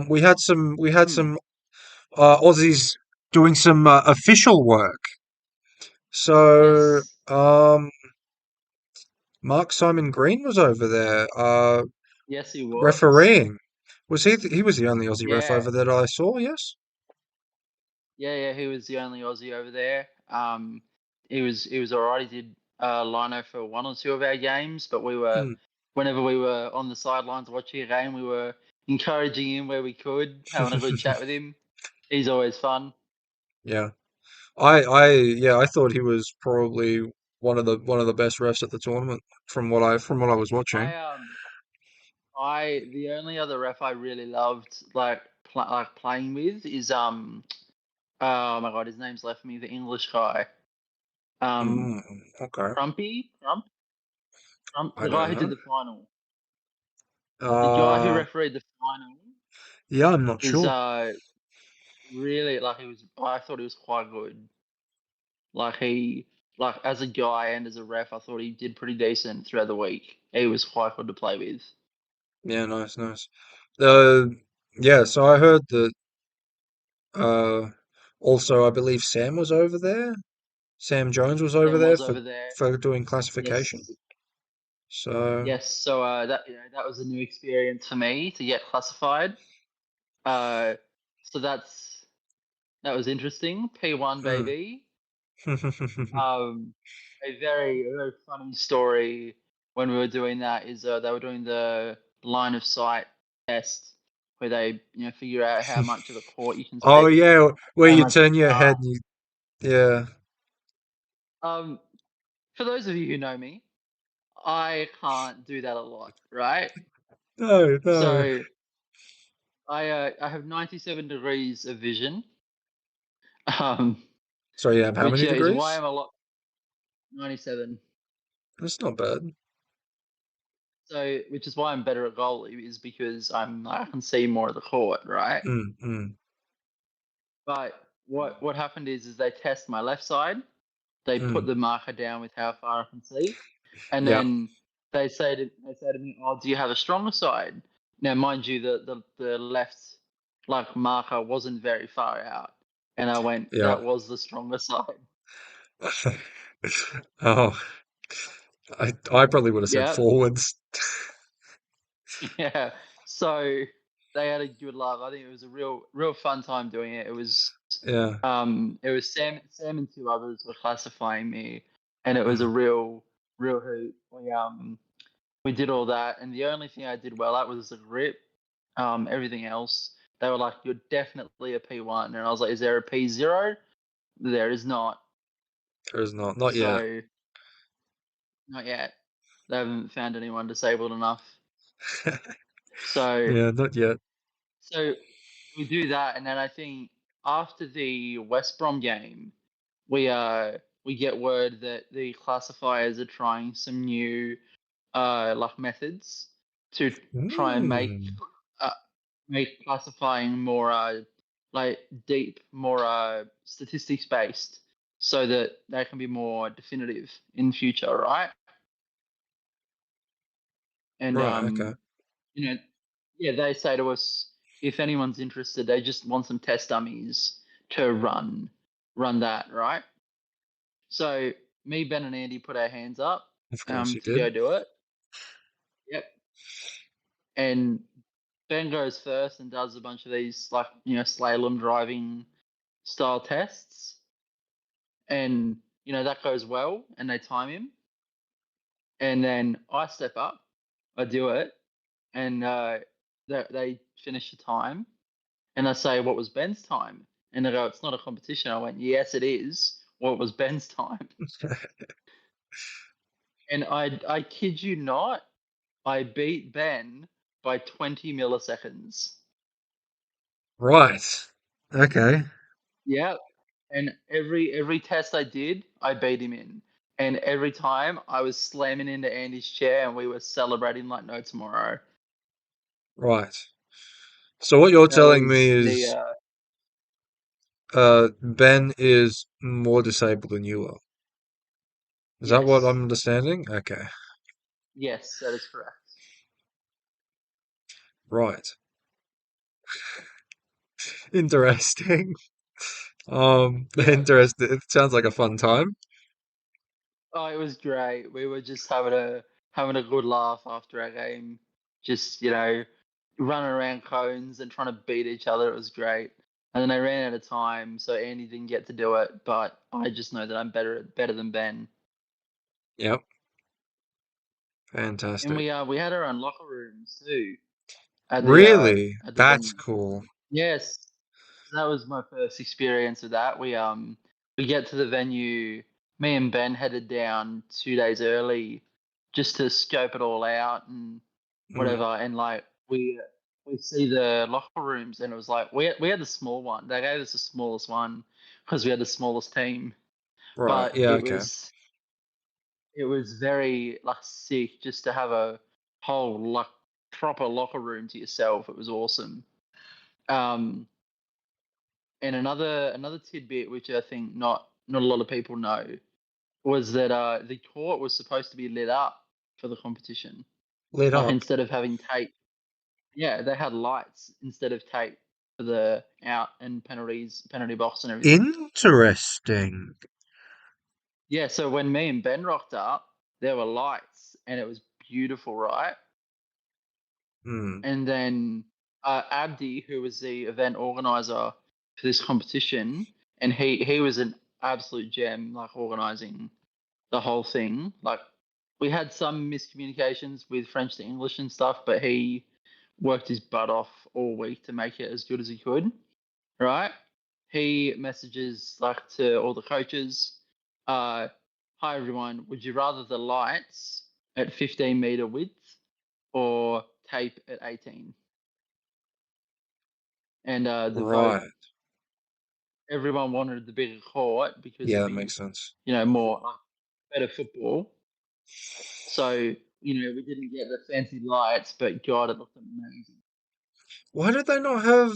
We had some Hmm. Aussies doing some official work. So, Yes, Mark Simon Green was over there, yes, he was. refereeing. Was he was the only Aussie ref Yeah, over there that I saw, yes? yeah. He was the only Aussie over there. He was alright. He did lino for one or two of our games, but Mm. whenever we were on the sidelines watching a game, we were encouraging him where we could, having a good chat with him. He's always fun. Yeah. I thought he was probably one of the best refs at the tournament from what I was watching. The only other ref I really loved like playing with is oh my god, his name's left me, the English guy. Um Mm, okay. Crump, I the guy don't who did know. the final. The guy who Uh, refereed the final yeah, I'm not is sure. really like I thought he was quite good. Like he like as a guy and as a ref, I thought he did pretty decent throughout the week. He was quite good to play with. Yeah, nice, nice. Uh, yeah, so I heard that uh also I believe Sam was over there. Sam Jones was over Sam there was for over there. for doing classification. Yes. So, Yes, so that was a new experience for me to get classified. Uh, so that was interesting. P1 mm. baby. Um, a very funny story when we were doing that is they were doing the line of sight test where they figure out how much of the court you can Oh see, yeah, where how you much of turn the your head car. and yeah. For those of you who know me, I can't do that a lot, right? No, no. So I have 97 degrees of vision, um, So you have how which many is why degrees? I'm a lot 97. That's not bad. So which is why I'm better at goalie is because I can see more of the court, right? Mm, mm, But what happened is they test my left side. They put mm. the marker down with how far I can see, and Yeah, then they say to me, "Oh, do you have a stronger side?" Now, mind you, the left like marker wasn't very far out, and I went, yeah. "That was the stronger side." Oh, I probably would have said Yeah, forwards. yeah. So they had a good laugh. I think it was a real fun time doing it. Yeah. It was Sam and two others were classifying me, and it was a Mm. real hoot. We did all that, and the only thing I did well at was the grip. Everything else, they were like, "You're definitely a P1," and I was like, "Is there a P0?" There is not. There's not yet. So not yet. They haven't found anyone disabled enough. So Yeah, not yet. so we do that, and then I think after the West Brom game, we get word that the classifiers are trying some new like methods to try and Mm. uh, make classifying more like deep, more statistics based. so that they can be more definitive in future, right? And Right, okay. you know, yeah, they say to us if anyone's interested, they just want some test dummies to run that, right? So me, Ben, and Andy put our hands up Of course you to did. go do it. Yep. And Ben goes first and does a bunch of these like slalom driving style tests, and that goes well, and they time him, and then I step up, I do it, and they finish the time, and I say, "What was Ben's time?" And they go, "It's not a competition." I went, "Yes, it is. What was Ben's time?" And I kid you not, I beat Ben by 20 milliseconds. Right. Okay. Yeah. And every test I did, I beat him in. And every time I was slamming into Andy's chair and we were celebrating like no tomorrow. Right. So what you're That telling me was the is Ben is more disabled than you are. Is that what yes. I'm understanding? Okay. Yes, that is correct. Right. Interesting. Yep. Interesting. It sounds like a fun time. Oh, it was great. We were just having a good laugh after our game. Just, running around cones and trying to beat each other. It was great. And then they ran out of time, so Andy didn't get to do it. But I just know that I'm better than Ben. Yep. And Fantastic. we had our own locker rooms too at the Really? That's venue. cool. Yes, so that was my first experience of that. We get to the venue. Me and Ben headed down 2 days early just to scope it all out and Mm, whatever. And like we see the locker rooms, and it was like we had the small one. They gave us the smallest one because we had the smallest team. right. But Yeah, it okay. was it was very like sick just to have a whole like proper locker room to yourself. It was awesome. Um, and another tidbit which I think not a lot of people know was that the court was supposed to be lit up for the competition. Lit Like up. instead of having tape, yeah, they had lights instead of tape for the out and penalty box and everything. Interesting. Yeah, so when me and Ben rocked up, there were lights and it was beautiful, right? Hmm. And then Abdi, who was the event organizer for this competition, and he was an absolute gem, like organizing the whole thing. Like we had some miscommunications with French to English and stuff, but he worked his butt off all week to make it as good as he could. Right? He messages like to all the coaches, "Hi everyone, would you rather the lights at 15-meter width or tape at 18?" And the vote, Right. everyone wanted the bigger court because Yeah, it'd that be, makes sense. more better football. So, we didn't get the fancy lights, but God, it looked amazing. Why did they not have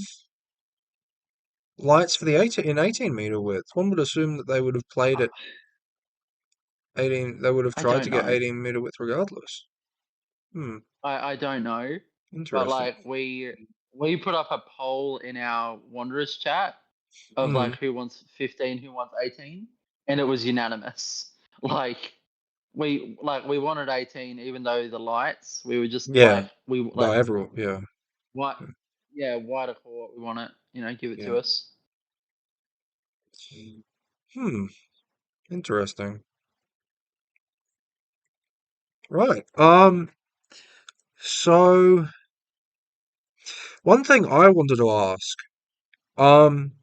lights for the 18-meter width? One would assume that they would have played I, at 18, they would have I tried to don't get know. 18-meter width regardless. Hmm, I don't know. But interesting. like we put up a poll in our Wanderers chat of Hmm, like who wants 15, who wants 18, and it was unanimous. Like we wanted 18 even though the lights, we were just yeah, like we no, like everyone, yeah, what yeah, wider court, we want it, give it yeah. to us. Hmm, interesting. Right. So one thing I wanted to ask, um,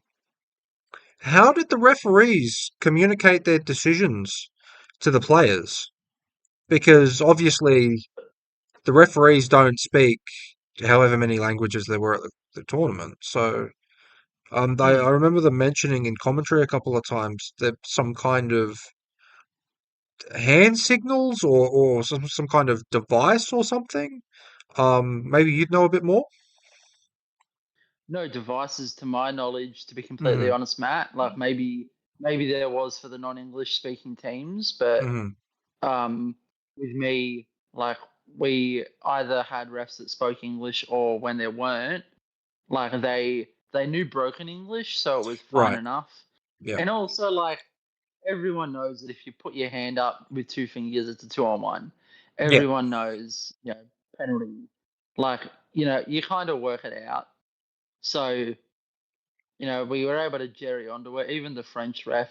how did the referees communicate their decisions to the players? Because obviously the referees don't speak however many languages there were at the tournament. So I Hmm. remember them mentioning in commentary a couple of times that some kind of hand signals or some kind of device or something. Maybe you'd know a bit more. No devices to my knowledge, to be completely Hmm. honest, Matt. Like maybe maybe there was for the non-English speaking teams, but Hmm. um, with me, like we either had refs that spoke English or when there weren't, like they knew broken English, so it was fine Right. enough. Yeah. And also like everyone knows that if you put your hand up with two fingers, it's a 2-on-1. Yeah. Everyone knows, penalty. Like, you kind of work it out. So, we were able to jerry onto it. Even the French ref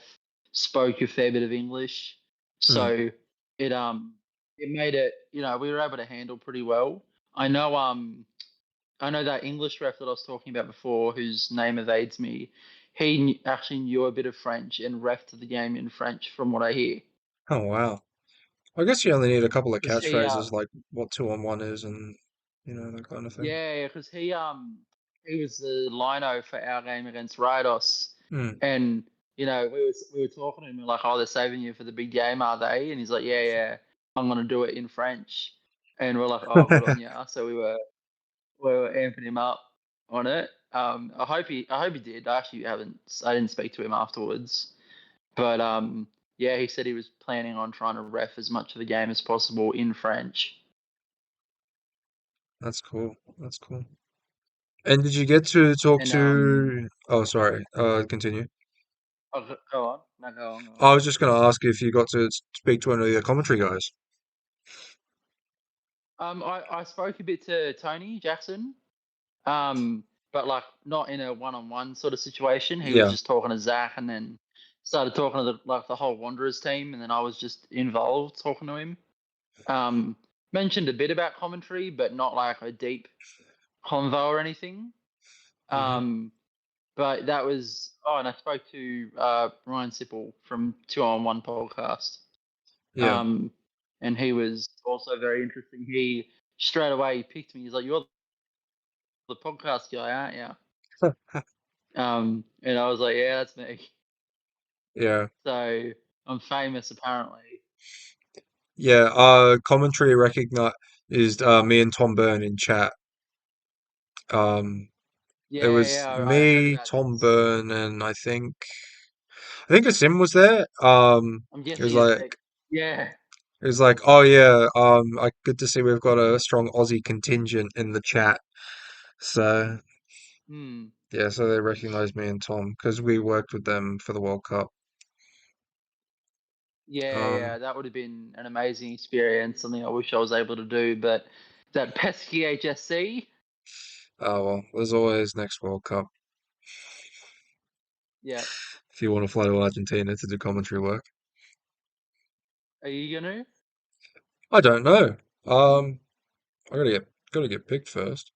spoke a fair bit of English. Mm. So it made it, we were able to handle pretty well. I know that English ref that I was talking about before, whose name evades me. He actually knew a bit of French and refed the game in French, from what I hear. Oh, wow. I guess you only need a couple of Because he, catchphrases like what 2-on-1 is and that kind of thing. yeah, because he was the lino for our game against Rados, Mm. and we were talking to him, we are like, oh, they're saving you for the big game, are they? And he's like, yeah, yeah, I'm gonna do it in French, and we're like, oh, good on you. So we were amping him up on it. I hope he did. I didn't speak to him afterwards, but yeah, he said he was planning on trying to ref as much of the game as possible in French. That's cool. That's cool. And did you get to talk And to? Oh, sorry. Continue. oh, go on, no, go on, go on. I was just going to ask if you got to speak to any of the commentary guys. I spoke a bit to Tony Jackson, um, but like not in a one-on-one sort of situation. He was Yeah. just talking to Zach, and then started talking to the whole Wanderers team, and then I was just involved talking to him. Um, Mentioned a bit about commentary, but not like a deep convo or anything. Hmm. Um, but that was and I spoke to Ryan Sipple from 2-on-1 podcast. Yeah. Um, and he was also very interesting. He straight away picked me. He's like, "You're the podcast guy, aren't you?" And I was like, "Yeah, that's me." Yeah. So I'm famous apparently. Yeah. Commentary recognized me and Tom Byrne in chat. Um, it Yeah, was yeah, I heard me, about Tom this. Byrne, and I think Asim was there. I'm It was guessing it's like like, yeah, it was like, oh yeah, good to see we've got a strong Aussie contingent in the chat. So hmm, yeah, so they recognized me and Tom because we worked with them for the World Cup. yeah, Um, yeah. That would have been an amazing experience. Something I wish I was able to do, but that pesky HSC. oh well, there's always next World Cup Yeah, if you want to fly to Argentina to do commentary work. are you gonna? I don't know. I gotta get picked first.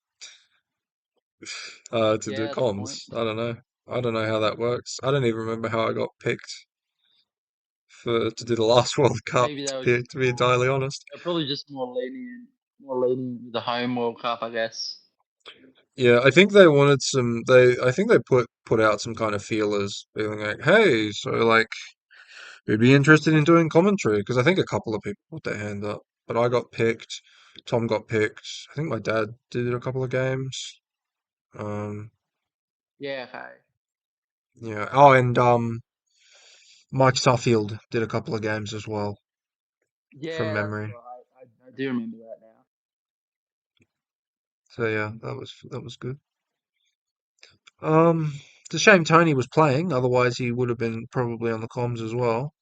To do Yeah, that's a point. comms. I don't know. I don't know how that works. I don't even remember how I got picked to do the last World Cup. Maybe they were To be entirely honest. they're probably just more lenient with the home World Cup, I guess. Yeah, I think they wanted some. I think they put out some kind of feelers, being like, "Hey, so like, we'd be interested in doing commentary," because I think a couple of people put their hand up, but I got picked. Tom got picked. I think my dad did a couple of games. Um, Yeah, okay. yeah. Oh, and Mike Suffield did a couple of games as well, from Yeah, that's memory. right. I do remember that now. So yeah, that was good. It's a shame Tony was playing, otherwise he would have been probably on the comms as well.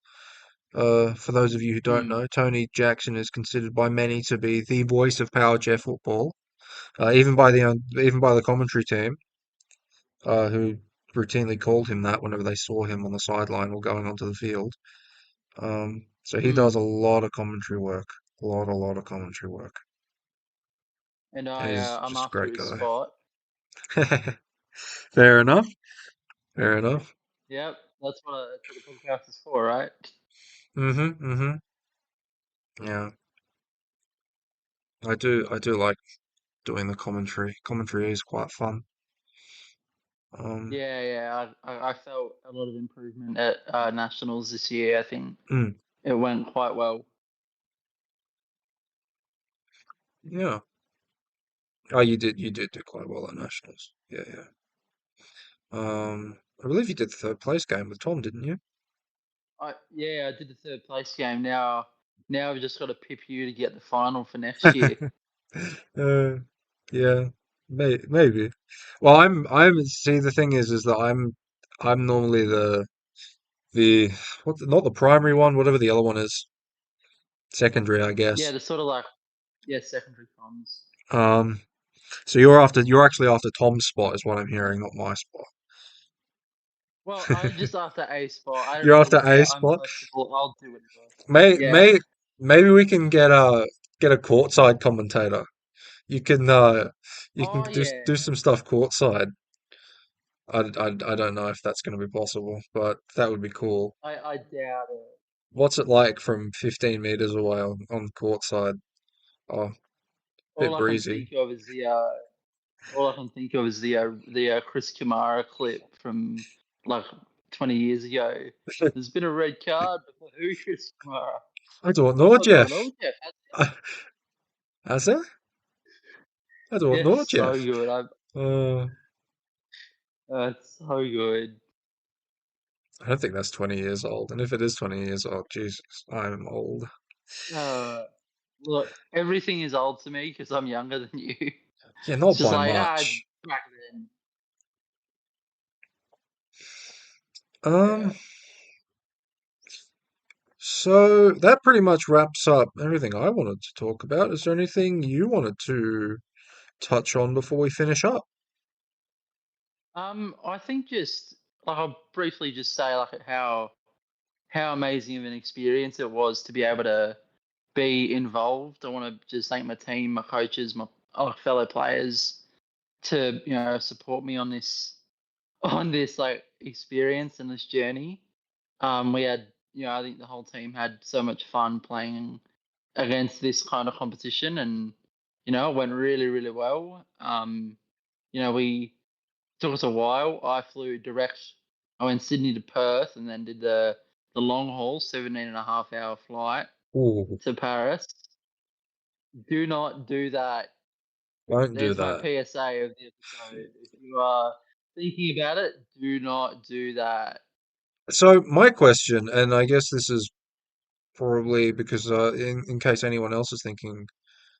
For those of you who don't Hmm. know, Tony Jackson is considered by many to be the voice of Power Chair football, even by the commentary team, who routinely called him that whenever they saw him on the sideline or going onto the field. So he does Hmm. a lot of commentary work, a lot of commentary work, And and he's I'm just a after great his guy. spot. Fair enough. Fair enough. Yep, that's what the podcast is for, right? Mhm. Mhm. Yeah, I do like doing the commentary. Commentary is quite fun. Um. Yeah, yeah. I felt a lot of improvement at nationals this year. I think Mm, it went quite well. yeah. Oh, you did do quite well at nationals. Yeah, yeah. I believe you did the third place game with Tom, didn't you? I did the third place game. Now we've just got to pip you to get the final for next year. Uh, yeah, maybe. Well, see, the thing is that I'm normally the not the primary one, whatever the other one is, secondary, I Yeah, guess. the sort of like secondary comms. Um, so you're actually after Tom's spot, is what I'm hearing, not my Well, spot. I'm just after a spot. I don't You're really after A care. I'm spot. flexible. I'll do whatever. May Yeah. may Maybe we can get a courtside commentator. You can you can Oh yeah. do some stuff courtside. I don't know if that's going to be possible, but that would be cool. I doubt it. What's it like from 15 meters away on courtside? Oh, bit All I can breezy. think of is the Chris Kamara clip from like 20 years ago. There's been a red card, but for who, Chris Kamara? I don't know, I don't Jeff. know, Jeff. Has it? I don't Yeah, know, so Jeff. good. Uh, It's so good. I don't think that's 20 years old. And if it is 20 years old, Jesus, I'm old. Uh, Look, everything is old to me because I'm younger than you. Yeah, It's not just by like much. back then. Um, Yeah. so that pretty much wraps up everything I wanted to talk about. Is there anything you wanted to touch on before we finish up? I think just like I'll briefly just say like how amazing of an experience it was to be able to be involved. I want to just thank my team, my coaches, my fellow players to support me on this like experience and this journey. We had I think the whole team had so much fun playing against this kind of competition, and it went really really well. We took us a while. I flew direct. I went Sydney to Perth and then did the long haul, 17.5 hour flight Ooh, to Paris. Do not do that. don't do There's my that. PSA of the episode. If you are thinking about it, do not do that. So my question, and I guess this is probably because in case anyone else is thinking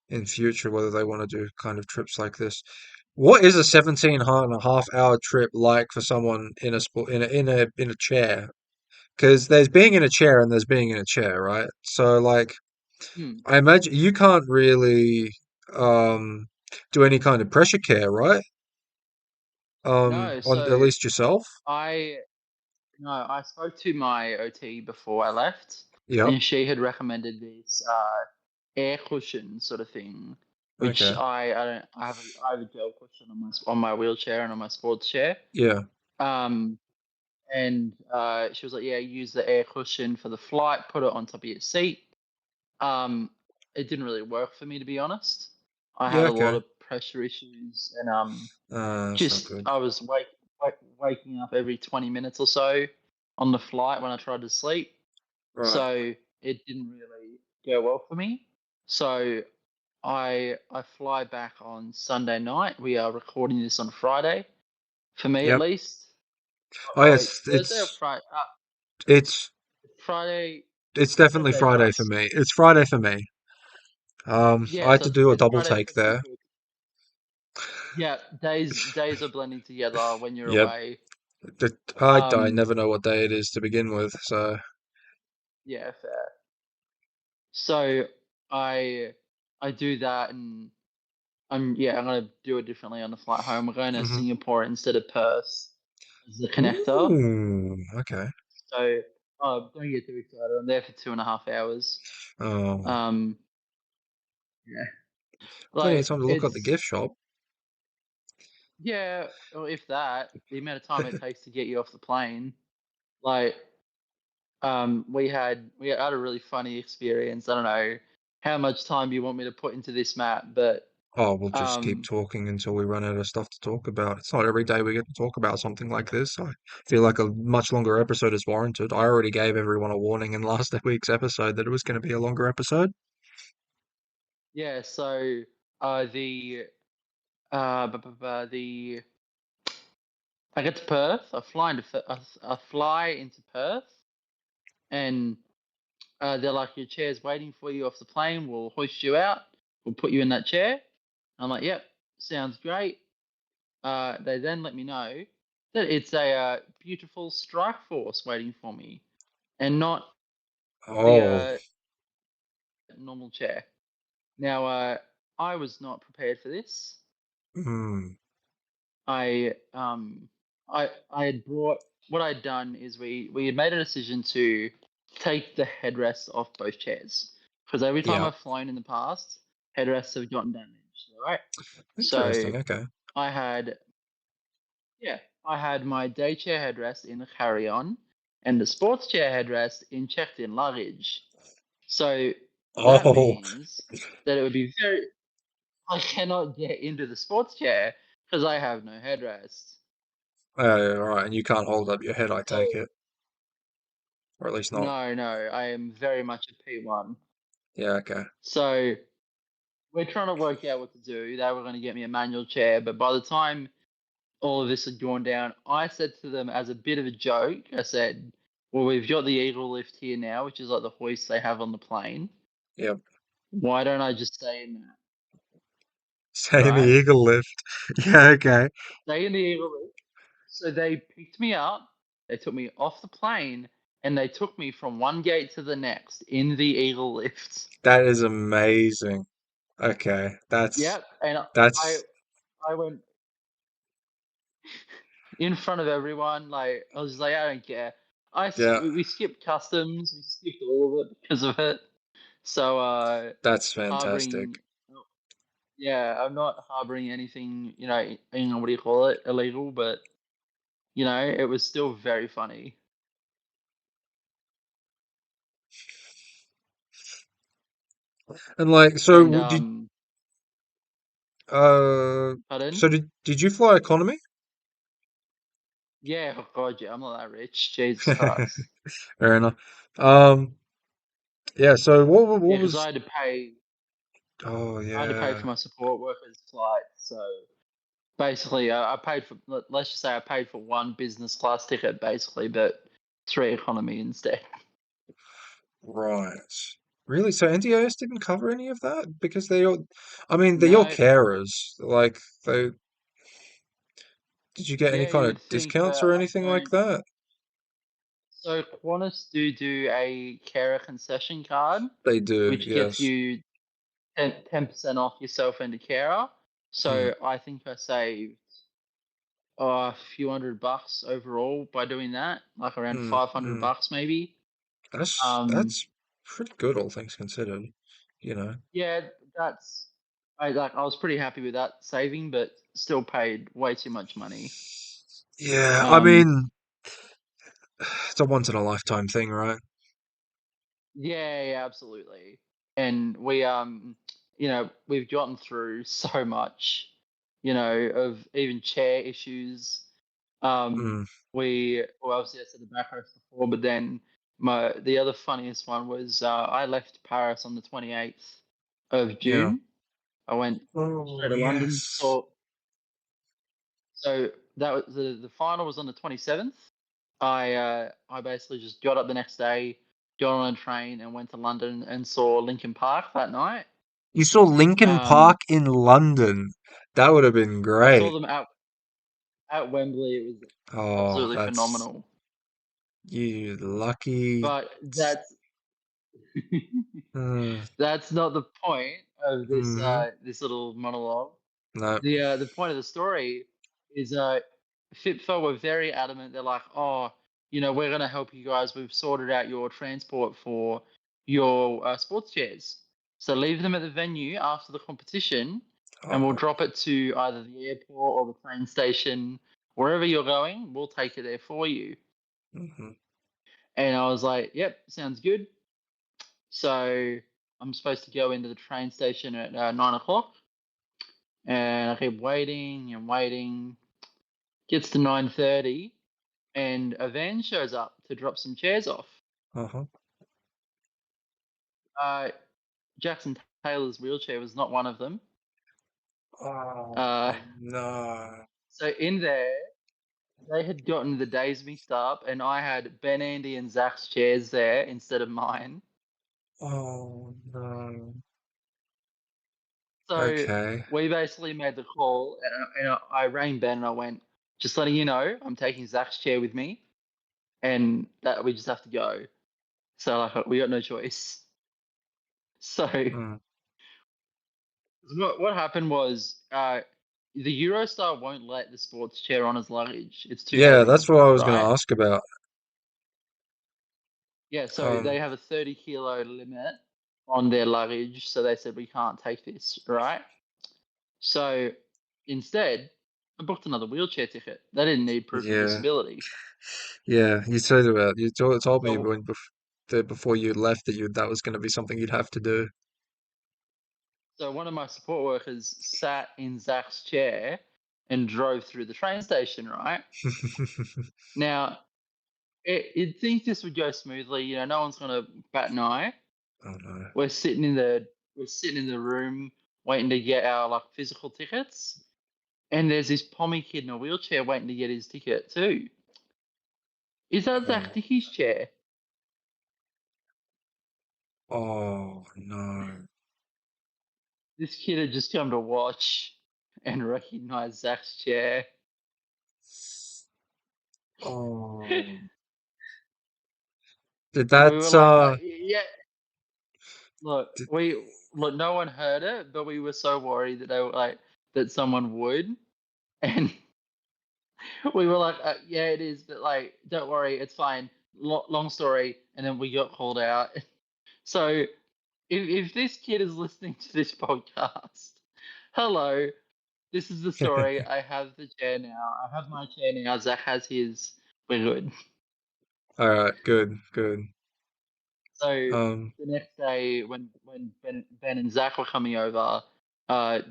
in future whether they want to do kind of trips like this, what is a 17 and a half hour trip like for someone in a sport in a chair? Because there's being in a chair and there's being in a chair, right? So like Hmm. I imagine you can't really um do any kind of pressure care, right? No, On at so least yourself. I no, I spoke to my OT before I left, Yep. and she had recommended this air cushion sort of thing, which Okay. I don't I have a gel cushion on my wheelchair and on my sports chair. Yeah. Um, and she was like, yeah, use the air cushion for the flight, put it on top of your seat. Um, it didn't really work for me, to be honest. I Yeah. had a lot Okay. of pressure issues, and That's not just good. I was waking up every 20 minutes or so on the flight when I tried to sleep. Right. So it didn't really go well for me. So I fly back on Sunday night. We are recording this on Friday, for me at Yep. least. Oh Oh wait, yes, Thursday or Friday? it's Friday. it's definitely Thursday for Friday for us. me. It's Friday for me. I Yeah, had so to do a it's double Friday take for you. there. Yeah, days are blending together when you're Yep. away. I Um, never know what day it is to begin with, so yeah, fair. So I I do that, and I'm gonna do it differently on the flight home. We're going to hmm. Singapore instead of Perth as the connector. Ooh, okay. So don't get too excited. I'm there for 2.5 hours. Oh, Um, yeah, plenty of like time to look at the it's gift shop. yeah, or if that, the amount of time it takes to get you off the plane. Like we had a really funny experience. I don't know how much time you want me to put into this map, but Oh, we'll just keep um talking until we run out of stuff to talk about. It's not every day we get to talk about something like this. I feel like a much longer episode is warranted. I already gave everyone a warning in last week's episode that it was going to be a longer episode. yeah, so the the I get to Perth. I fly into Perth, and they're like, your chair's waiting for you off the plane. We'll hoist you out. We'll put you in that chair. I'm like, yep, sounds great. They then let me know that it's a beautiful Strike Force waiting for me, and not the Oh, normal chair. Now, I was not prepared for this. mm, I I had brought what I'd done is we had made a decision to take the headrests off both chairs because every time yeah. I've flown in the past, headrests have gotten damaged. Right, so Interesting. Okay. I had yeah I had my day chair headrest in the carry-on and the sports chair headrest in checked-in luggage. So that Oh, means that it would be very I cannot get into the sports chair because I have no headrest. right. And you can't hold up your head, I So take it, or at least not. no, I am very much a P1. Yeah. Okay. So we're trying to work out what to do. They were going to get me a manual chair, but by the time all of this had gone down, I said to them as a bit of a joke, I said, well, we've got the Eagle lift here now, which is like the hoist they have on the plane. Yep. Why don't I just stay in that? Stay in the Right? eagle lift. Yeah. Okay. Stay in the Eagle lift. So they picked me up, they took me off the plane, and they took me from one gate to the next in the Eagle lift. That is amazing. Okay. Yep, and I That's I went in front of everyone. Like I was just like, I don't care. yeah. We skipped customs. We skipped all of it because of it. So That's fantastic. harboring, yeah, I'm not harboring anything. What do you call it? Illegal, but it was still very funny. And like, so And did pardon? so did you fly economy? Yeah, oh God, yeah, I'm not that rich. Jesus Christ. Fair enough. Um, yeah. So Yeah, what because was? Oh I had to pay yeah. for my support workers' flight. So basically, I paid for. Let's just say I paid for one business class ticket, basically, but three economy instead. Right. Really? So NDIS didn't cover any of that because I mean, they're your No, carers. Like, did you get any yeah, kind you of would think, discounts but or I anything like don't. that? So Qantas do a carer concession card, They do, which gets yes. you 10% off yourself and a carer. Mm, So I think I saved a few $100 overall by doing that, like around mm, 500 mm. bucks maybe. Um, That's pretty good, all things considered. You know. yeah, that's I was pretty happy with that saving, but still paid way too much money. Yeah, I Um, mean, it's a once in a lifetime thing, right? yeah, absolutely. And we've gotten through so much, of even chair issues. Um, Mm, obviously I said the backrest before, but then the other funniest one was I left Paris on the 28th of yeah. June. I went Oh, straight to London. yes. So that was the final was on the 27th. I basically just got up the next day, got on a train, and went to London and saw Lincoln Park that night. You saw Lincoln Um, Park in London. That would have been I saw great. them at Wembley. It was Oh, absolutely that's phenomenal. you lucky. But that's Mm, that's not the point of this hmm. this little monologue. No. The point of the story is FIPFA were very adamant. They're like, oh, we're going to help you guys. We've sorted out your transport for your sports chairs. So leave them at the venue after the competition, and we'll Oh, drop it to either the airport or the train station, wherever you're going. We'll take it there for you. hmm. And I was like, yep, sounds good. So I'm supposed to go into the train station at 9 o'clock, and I keep waiting and waiting. Gets to 9:30, and a van shows up to drop some chairs off. Uh-huh. Uh, Jaxon Taylor's wheelchair was not one of them. Oh, Uh, no. so in there, they had gotten the days mixed up, and I had Ben, Andy, and Zach's chairs there instead of mine. Oh no. So Okay. we basically made the call, and I rang Ben and I went, just letting you know, I'm taking Zach's chair with me, and that we just have to go. So like, we got no choice. So Mm. what happened was the Eurostar won't let the sports chair on as luggage. It's too Yeah, heavy, that's what I was going right? to ask about. Yeah, so they Um, have a 30 kilo limit on their luggage, so they said we can't take this, right? So instead, I booked another wheelchair ticket. They didn't need proof of yeah, disability. yeah. You told me So, before you left that that was going to be something you'd have to do. so one of my support workers sat in Zach's chair and drove through the train station, right? Now, you'd think this would go smoothly. No one's gonna bat an eye. Oh no. We're sitting in the we're sitting in the room waiting to get our like physical tickets, and there's this pommy kid in a wheelchair waiting to get his ticket too. Is that Zach Oh, Dickey's chair? oh no. This kid had just come to watch and recognized Zach's chair. Oh. Did And we were that like, yeah, look, did, no one heard it, but we were so worried that they were like that someone would, and we were like, yeah, it is, but like, don't worry, it's fine. Long story, and then we got called out. So if this kid is listening to this podcast, hello, this is the story. I have the chair now. I have my chair now. Zach has his. We're good. All right, good, good. So Um, the next day, when Ben and Zach were coming over,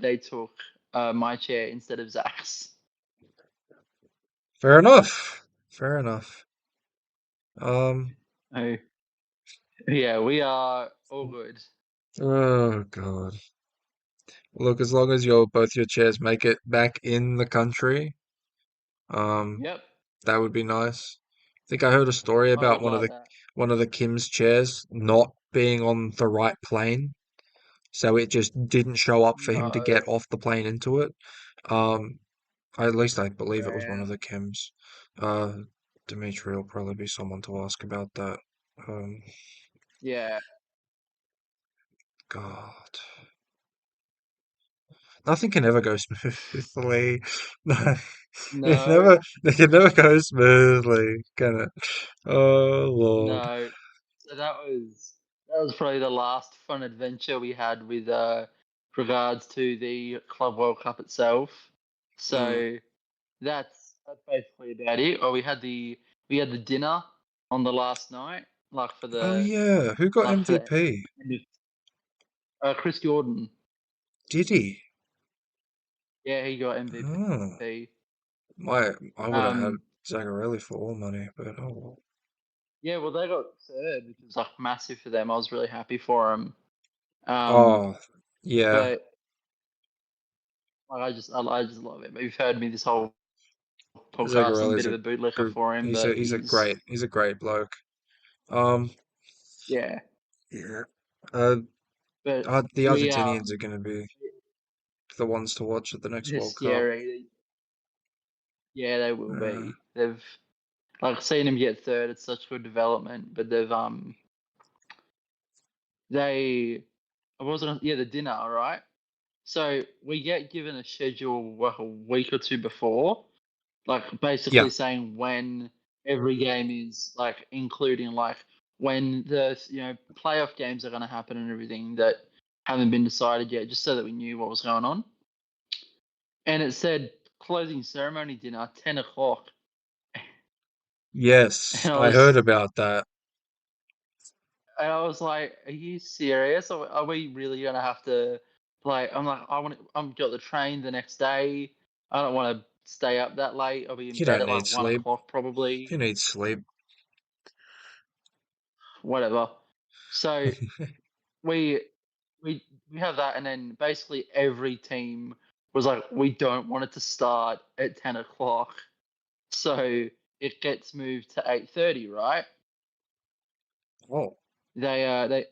they took my chair instead of Zach's. fair enough. Fair enough. Um, So yeah, we are all good. oh God. Look, as long as both your chairs make it back in the country, um, Yep, that would be nice. I think I heard a story I about would like that. one of the Kim's chairs not being on the right plane, so it just didn't show up for him to No, get off the plane into it. Um, at least I believe it was one of man. the Kims. Uh, Dimitri will probably be someone to ask about that. Um, Yeah, God, nothing can ever go smoothly. No, no, it can never go smoothly, can it? Oh Lord. no. So that was probably the last fun adventure we had with regards to the Club World Cup itself. Mm. So that's basically about it. Or we had the dinner on the last night, like for Oh the yeah, who got like for the MVP? end of Chris Jordan. Did he? Yeah, he got Oh, MVP. I would have had Um, Zagarelli for all money, but oh well. yeah, well they got third, which was like massive for them. I was really happy for them. Um, Oh, yeah, but like I just love it. But you've heard me this whole podcast. I'm a Zagarelli's bit of a bootlicker for him, but he's a great bloke. Um, yeah. yeah. Uh, But the we Argentinians are going to be the ones to watch at the next they're World Cup. scary. Yeah, they will Uh, be. They've like seen him get third. It's such good development, but they I wasn't yeah the dinner, all right. So we get given a schedule like a week or two before, like yeah, basically saying when every game is, like including like when the playoff games are going to happen and everything that haven't been decided yet, just so that we knew what was going on. And it said closing ceremony dinner 10 o'clock, yes, and I I was heard about that. And I was like, "Are you serious? Are we really gonna have to like?" I'm like, I'm got the train the next day. I don't want to stay up that late. I'll be in You bed don't at need like one sleep. o'clock probably. You need sleep. Whatever. So we we have that, and then basically every team was like, "We don't want it to start at 10 o'clock." So it gets moved to 8:30, right? Oh, They uh they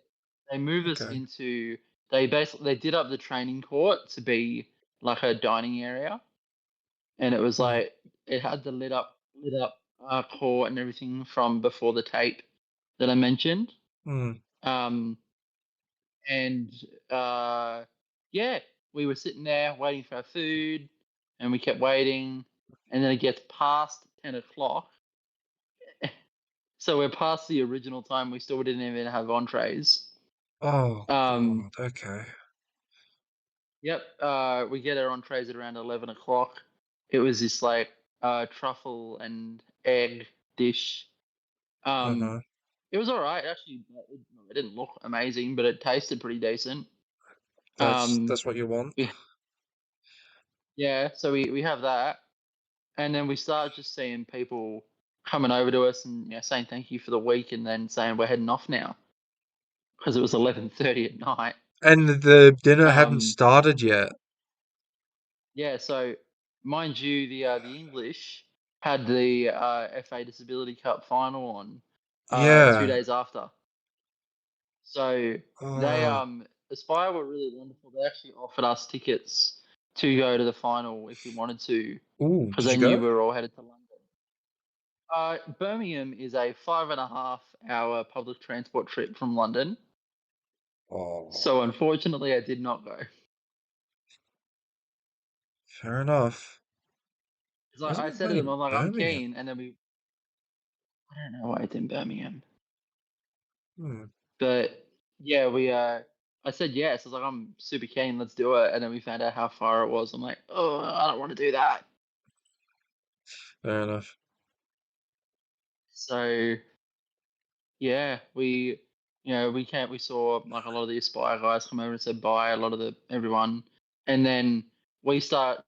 they move us okay. into they did up the training court to be like a dining area, and it was Mm, like it had the lit up court and everything from before the tape that I mentioned. mm. Um, and uh, yeah, we were sitting there waiting for our food, and we kept waiting, and then it gets past 10 o'clock. So we're past the original time. We still didn't even have entrees. Oh Um, God. Okay. Yep. We get our entrees at around 11 o'clock. It was this like truffle and egg dish. Um, Uh-huh. it was all right. Actually, it didn't look amazing, but it tasted pretty decent. That's Um, that's what you want. we, yeah. So we have that, and then we start just seeing people coming over to us and saying thank you for the week, and then saying we're heading off now because it was 11:30 at night. And the dinner hadn't Um, started yet. Yeah, so mind you, the English had the FA Disability Cup final on 2 Yeah. days after. So they Oh. Aspire were really wonderful. They actually offered us tickets to go to the final if we wanted to, Ooh, because did they you knew go? we were all headed to London. Birmingham is a 5.5 hour public transport trip from London. Oh, So unfortunately, I did not go. fair enough. 'Cause Why isn't I it said to them, playing I'm like, I'm Birmingham? keen, and then I don't know why it's in Birmingham. Hmm. But yeah, I said yes. I was like, I'm super keen, let's do it. And then we found out how far it was. I'm like, oh, I don't want to do that. Fair enough. So yeah, we saw like a lot of the Aspire guys come over and said bye, a lot of the everyone. And then we start,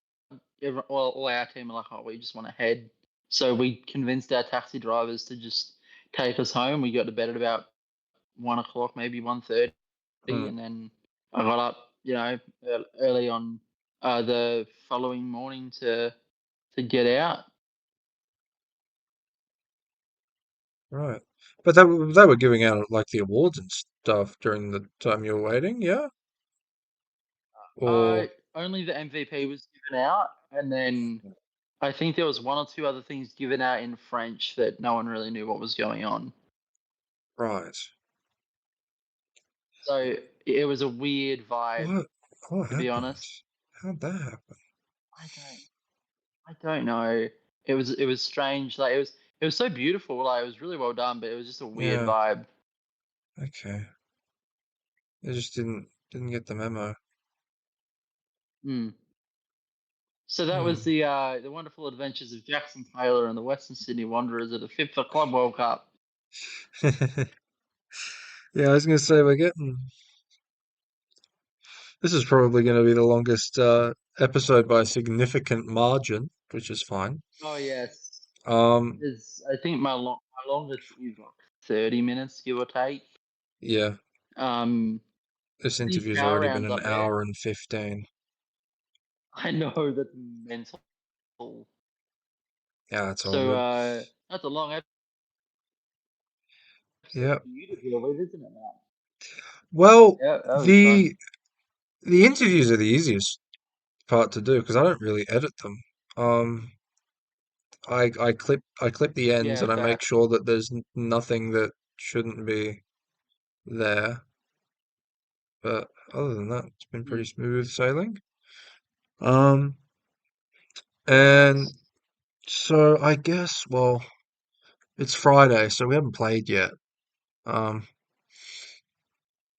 all our team are like, oh, we just want to head. So we convinced our taxi drivers to just take us home. We got to bed at about 1 o'clock, maybe 1:30, Hmm. and then I got up, early on the following morning to get out. Right. But they were giving out like the awards and stuff during the time you were waiting, yeah? Uh, Or Only the MVP was given out, and then I think there was one or two other things given out in French that no one really knew what was going on. right. So it was a weird vibe, What what to be happened? honest. How'd that happen? I don't, I don't know. It was strange. Like it was so beautiful. Like it was really well done, but it was just a weird Yeah, vibe. okay. They just didn't get the memo. Hmm. So that was Hmm. the wonderful adventures of Jaxon Taylor and the Western Sydney Wanderers at the FIFA Club World Cup. Yeah, I was gonna say we're getting this is probably gonna be the longest episode by a significant margin, which is fine. Oh yes, Um, I think my longest is like 30 minutes, give or take. yeah, Um, this these interview's power already been rounds an up there, hour and 15. I know that's mental. Yeah, that's all So good. that's a long episode Yeah. for you to deal with, isn't it, Matt? Well, Yeah, that was the fun. the interviews are the easiest part to do because I don't really edit them. Um, I clip the ends Yeah, and I fair. make sure that there's nothing that shouldn't be there. But other than that, it's been pretty Mm. smooth sailing. Um, Oh, and nice. so I guess, well, it's Friday, so we haven't played yet. Um,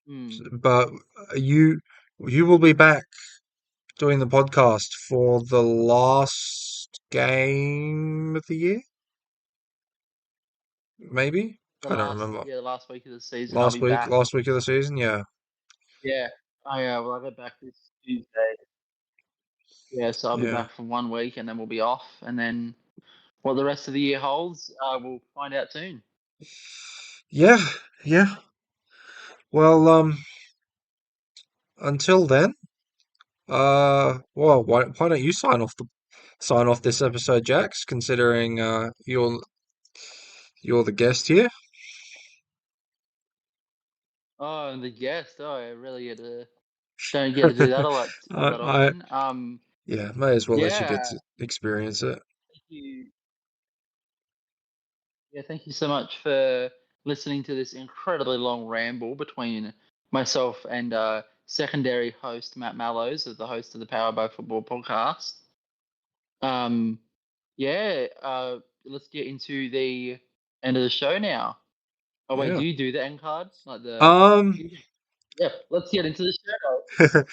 Mm. but you will be back doing the podcast for the last game of the year, maybe? I don't remember. The last week of the season, I'll Last be week, back. last week of the season, yeah. Yeah. Well, I get back this Tuesday. Yeah, so I'll be Yeah. back for 1 week and then we'll be off. And then what the rest of the year holds, we'll find out soon. Yeah, yeah. Well, until then, well, why don't you sign off this episode, Jax, considering you're the guest here. Oh, and the guest. Oh, I really don't get to do that a lot all that I often. yeah, may as well let you get Yeah, to experience it. thank you. Yeah, thank you so much for listening to this incredibly long ramble between myself and secondary host Matt Mallows, the host of the Power by Football podcast. Um, yeah, let's get into the end of the show now. Oh wait, Yeah. do you do the end card? Like the Um. yeah, let's get into the show.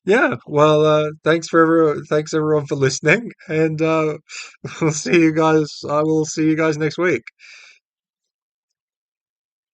Yeah. Well, thanks everyone for listening, and we'll see you guys. I will see you guys next week.